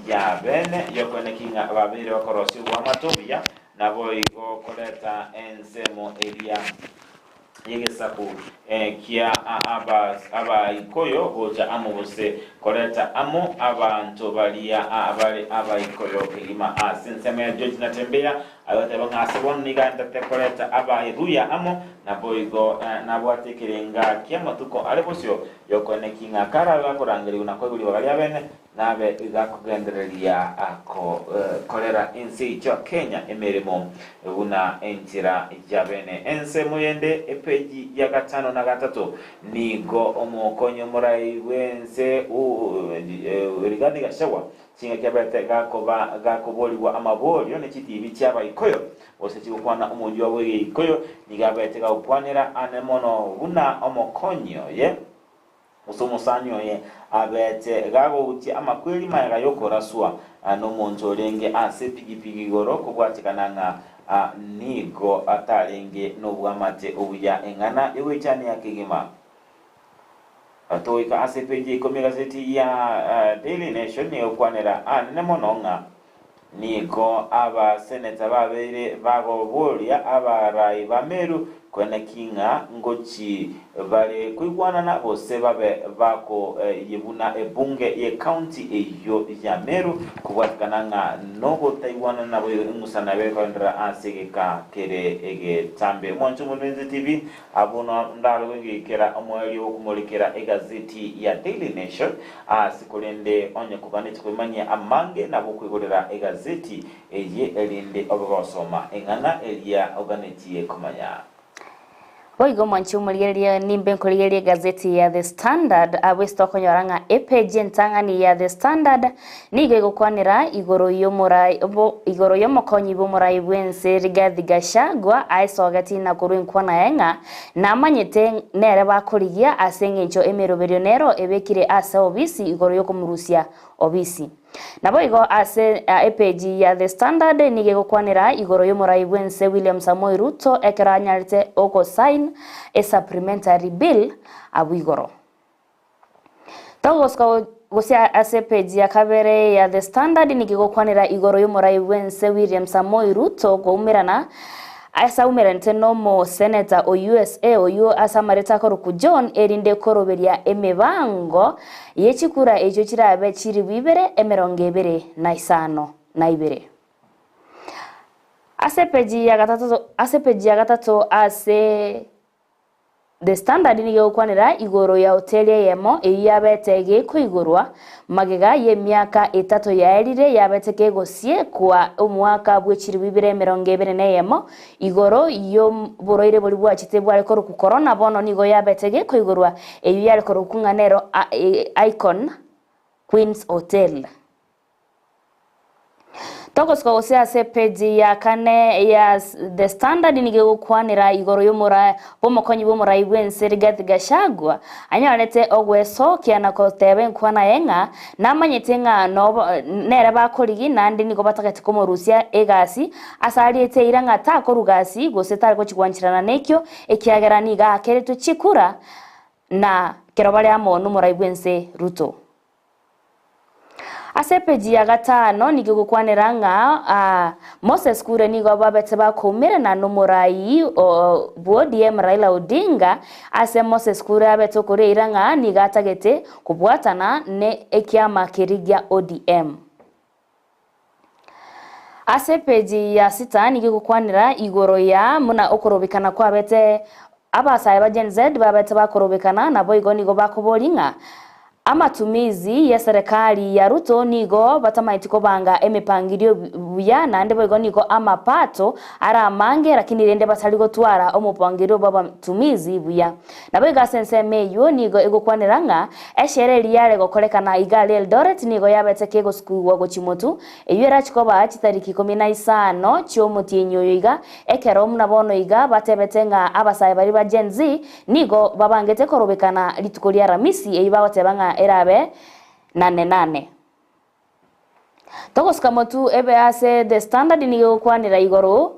ya bene yokwene kinga babiri bakorosi obwamatobiya nabo iko koleta ensemo elia yegesaku kia aba ikoyo boja amubose koleta amo abantu balia aba ikoyo kilima asinsema ya George Natembeya ayote banga asebon niga ndate koleta aba iruya amo naboigo nabwatekerenga kia matuko alebosio yokone kinga kara bakorangeri unako buli bagalia bene nabe igakugendereria ako kolera insi cha Kenya emeremo una entira jabene ense muyende epeji ya gatano na gatatu nigo omukonyo murai wense rigandi gashawa singa kyabete gakoboliwa amabolyo nekitibi cyaba ikoyo ose kikwana umujwa we ikoyo nigabete gakwanira anemono una omukonyo ye usomusanyo ye abete gago uti amakweli mayaga yokoraswa no monjolenge ase pigipigi goro kubwatikananga nigo atalenge no bwamate obuya engana ewe cyane yakigima atoika ACPG komigazeti ya Daily Nation ne okwanera nemononga nigo aba seneta babere bagobolia abarai bameru kwena kinga ngochi bale kuigwana na bose babe bako yebuna ebunge ye county eyo ya Meru kubwakananga nogo taiwana na boyo musana be kwandra asegeka kere ege tambe mwancho Mwenzi TV abona ndalo ngikera omwali okumulekera egazeti ya Daily Nation asikolende onye kubane tukwemanya amange na bokwigorera egazeti eye elinde obosoma engana elia oganeti kumanya Boigo mwanchi umuligeria nimbe nkuligeria gazeti ya The Standard abwesto konyoranga epeje ntangani ya The Standard nigo igukwanira igoro yomokonyi bomurai bwense Rigathi Gachagua aisogati na kurunkwana yenga na manyete nere bakurigia asengencho emeroberio nero ebekire asa obisi igoro yokumurusya obisi nabo igo ase epeji ya The Standard nige gukwanira igoro yomurai bwense William Samoei Ruto ekeranyarite oko sign a supplementary bill abwigoro togosko gosia ase peji ya kabere ya The Standard nige gukwanira igoro yomurai bwense William Samoei Ruto kumirana asa umerente nomo senator o USA oyo asa mareta koruku John erinde koroberia emebango yechikura ejo kirabe kiri bibere emerongebere na isano na ibere ase peji ya gatatu ase The Standard ni gukwanira igoro ya hoteli yemo eyabetege kuigorwa magega ye myaka 3 yaerire yabetege gosie kwa umwaka bwechiri bibire 2020 yemo igoro yo boroire boli bwachite bwale koru ku corona bono nigo yabetege kuigorwa eyu yale koru kunganero Icon Queen's Hotel Togosko osea se peji ya kane ya The Standard nige gukwanira igoro yomura bomokonyi bomura ibwense Rigathi Gachagua anyalete ogweso kiana kotebe nkwana yenga namanyete nga no nere bakorigi nandi nigo batakati komo Rusia egasi asaliete iranga takorugasi gosetari ko kigwanchirana nekyo ekiagera niga akeretu chikura na kerobale amono mura ibwense Ruto asepeji ya gatano nigigukwanira nga Moses Kure nigo babete bakumire na numurai BODM Raila Odinga ase Moses Kure abeto kure iranga nigatagete kubwatana ne ekiama kirigya ODM asepeji ya sita nigigukwanira igoro ya muna okorobikana kwa bete abasaya ba Gen Z babete bakorobikana nabo igo nigo bakobolinga amatumizi ya serikali ya Ruto nigo batamaitiko banga emepangilio buya na ndebo igo nigo amapato ara mange lakini rende bataligo twara omupangilio baba tumizi buya nabo igasense meyo nigo egokwaniranga eshereri yale gokolekana igale Eldoret nigo yabeteke go skuwa go chimotu eyera chikoba chitariki 15 chyomutinyo yiga ekero munabono iga batebetenga abasaye bari ba Gen Z nigo babangete korobekana litukolia ramisi eyiba batebanga erabe 88 Togos kamotu ebe ase The Standard niyo kwanira igoro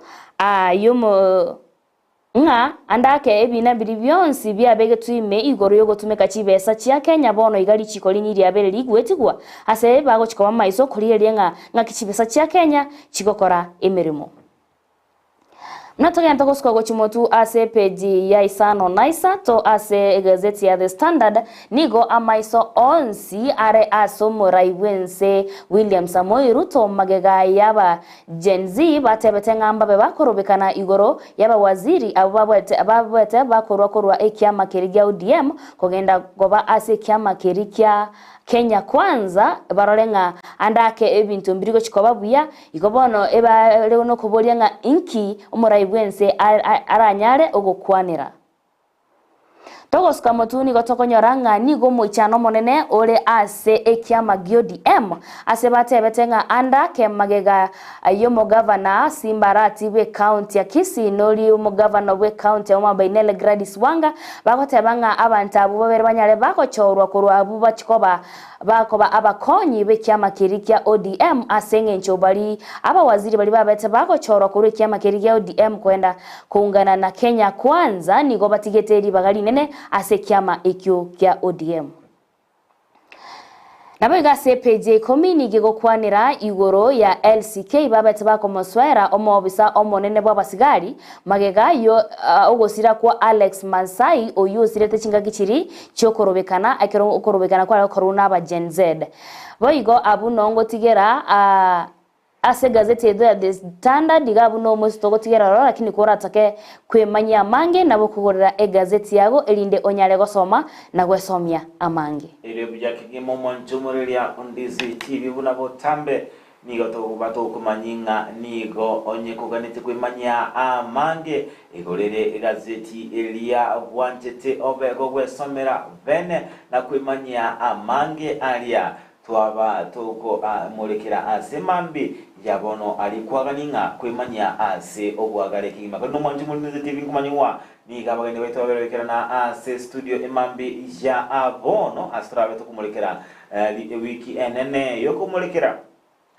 yumo nga andake ebina biri byonsi byabege tuime igoro yo gotumeka chibesa chia Kenya bono igali chikoli nyiri abere ligwetigwa ase bago chikoma maiso kuri nga kichibesa chia Kenya chigokora emirimo Natoka ntoko sko chimotu ase peji ya isano naisa to ase gazeti ya The Standard nigo amaiso onsi are asomo raiwense William Samoei Ruto magega yaba Gen Z batebete ngamba bakorobekana igoro yaba waziri ababwete bakorwa ekiama kirigya ODM kogenda goba ase kiama kirikya Kenya kwanza barolenga andake ebintu mbirigo chikobabuya igobono eba leono kubolyenga inki umurai bwense aranyare ogokwanira Togos kamotuni gotokonyoranga nigo moichano monene ole ase ekiama GODM ase batebetenga andake magega yomo governor Simbarati we county ya Kisii noli yomo governor we county ya Mabainele Gladys Wanga bakotebanga abantu abo babere banyale bakochorwa kurwa abo bachikoba bakoba abakonyi bekiama kirikya ODM asengencho bali aba waziri bali babete bakochorwa kurwa kiama kirikya ODM kwenda kuungana na Kenya kwanza nigo batigeteri bagali nene ase kiama ekyo kya ODM nabo igase peje komini gigokwanira igoro ya LCK babete bakomoswera omobisa omonene bwabasigari magega yo ogosira kwa Alex Masai oyo sirete chingagichiri chokorobekana akero okorobekana kwa corona ba Gen Z boigo abunongo tigera ase gazeti ya The Standard digabu no mustogo tigera lakini kora take kwemanya mange nabo kugorera gazeti yago elinde onyale gosoma na gwesomya amange ile bujaki gimo mwanjumurelia ondizi TV bunabo tambe nigo tugubato kumanyinga nigo onye kuganite kwimanya amange igorere gazeti elia bwanjete obego gwesomera bene na kwimanya amange alia twaba tuko murekera asemambi yabono alikwaganinga kwimanya ase obwagale kigima kono mwanji muri TV kumanywa ni gabagene wetu baberekera na ase studio emambi ya abono astrabe tukumurekera wiki enene yoko murekera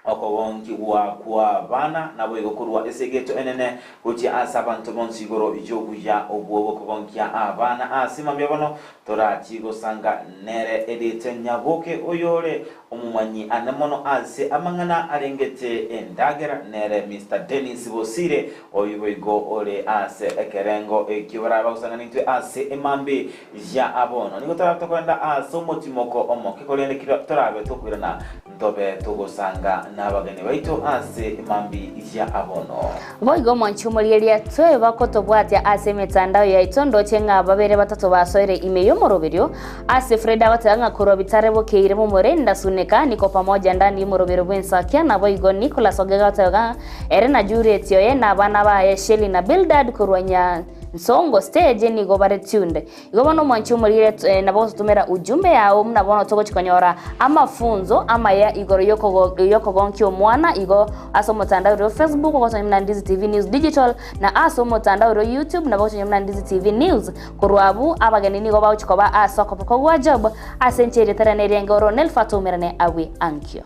okobonki wa kwa bana nabo igokurwa esegeto enene uchi asabantu bonsigoro ijogu ya obwobo kobonki abana asimambi abono torati gosanga nere edite nyaboke oyore umumanyi anamono ase amangana arengete endagera nere Mr. Dennis Bosire oyibo ore ase ekerengo ekibaraba gusanga nitwe ase emambe ya abono niko tarakwenda ase umutimoko omoke kolene torabe tokwirana ndobe tugosanga nabagene baitu ase emambi ya abono boigo mwanchumulieria twe bakotobwatya ase mitandao ya itondo chenga babere batatu basoire imeyo moroberio ase Freda batanga kurobitare bokeire mu morenda suneka niko pamoja ndani morobero bwensakia na boigo Nicholas Ogega batanga erena Juliet yoye na bana ba Sheli na Bildad kurwanya Nsongo stage ni gobare tunde igobono mwanchumulire na boso tumera ujumbe yao mnabono toko chikonyora amafunzo ama ya igoro yoko gonkyo mwana igo aso mutandao ro Facebook kwa Nyamna Ndizi TV News Digital na aso mutandao ro YouTube na boso Nyamna Ndizi TV News kurwabu abageni ni goba uchikoba aso kopoko wa job asencheri teraneri ngoro nel fatumirane awi ankyo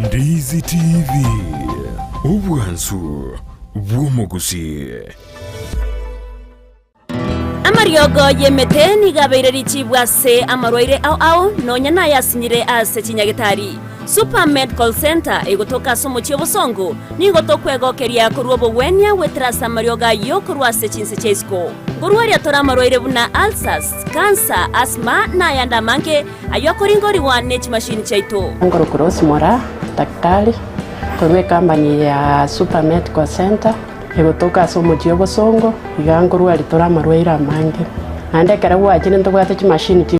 Ndizi TV ubwansu bw'umugusi amaryogo yemete nigabeireri chibwase amarwaire au nonya nayasinyire ase chinyagitari Super Medical Center igotoka somo chiobosongo nigotokwegookeria kurwobo wenya wetrasa maryoga yokurwase chinse chesko ngurwaria tora amarwaire buna ulcers cancer asthma na yanda manke ayokoringori wa nech machine chaito ngorokoro simora daktari korwe company ya Super Medical Center igotoka somo chiobosongo igangorwari tora amarwaire amange ande kara wajine ntobwate chi machine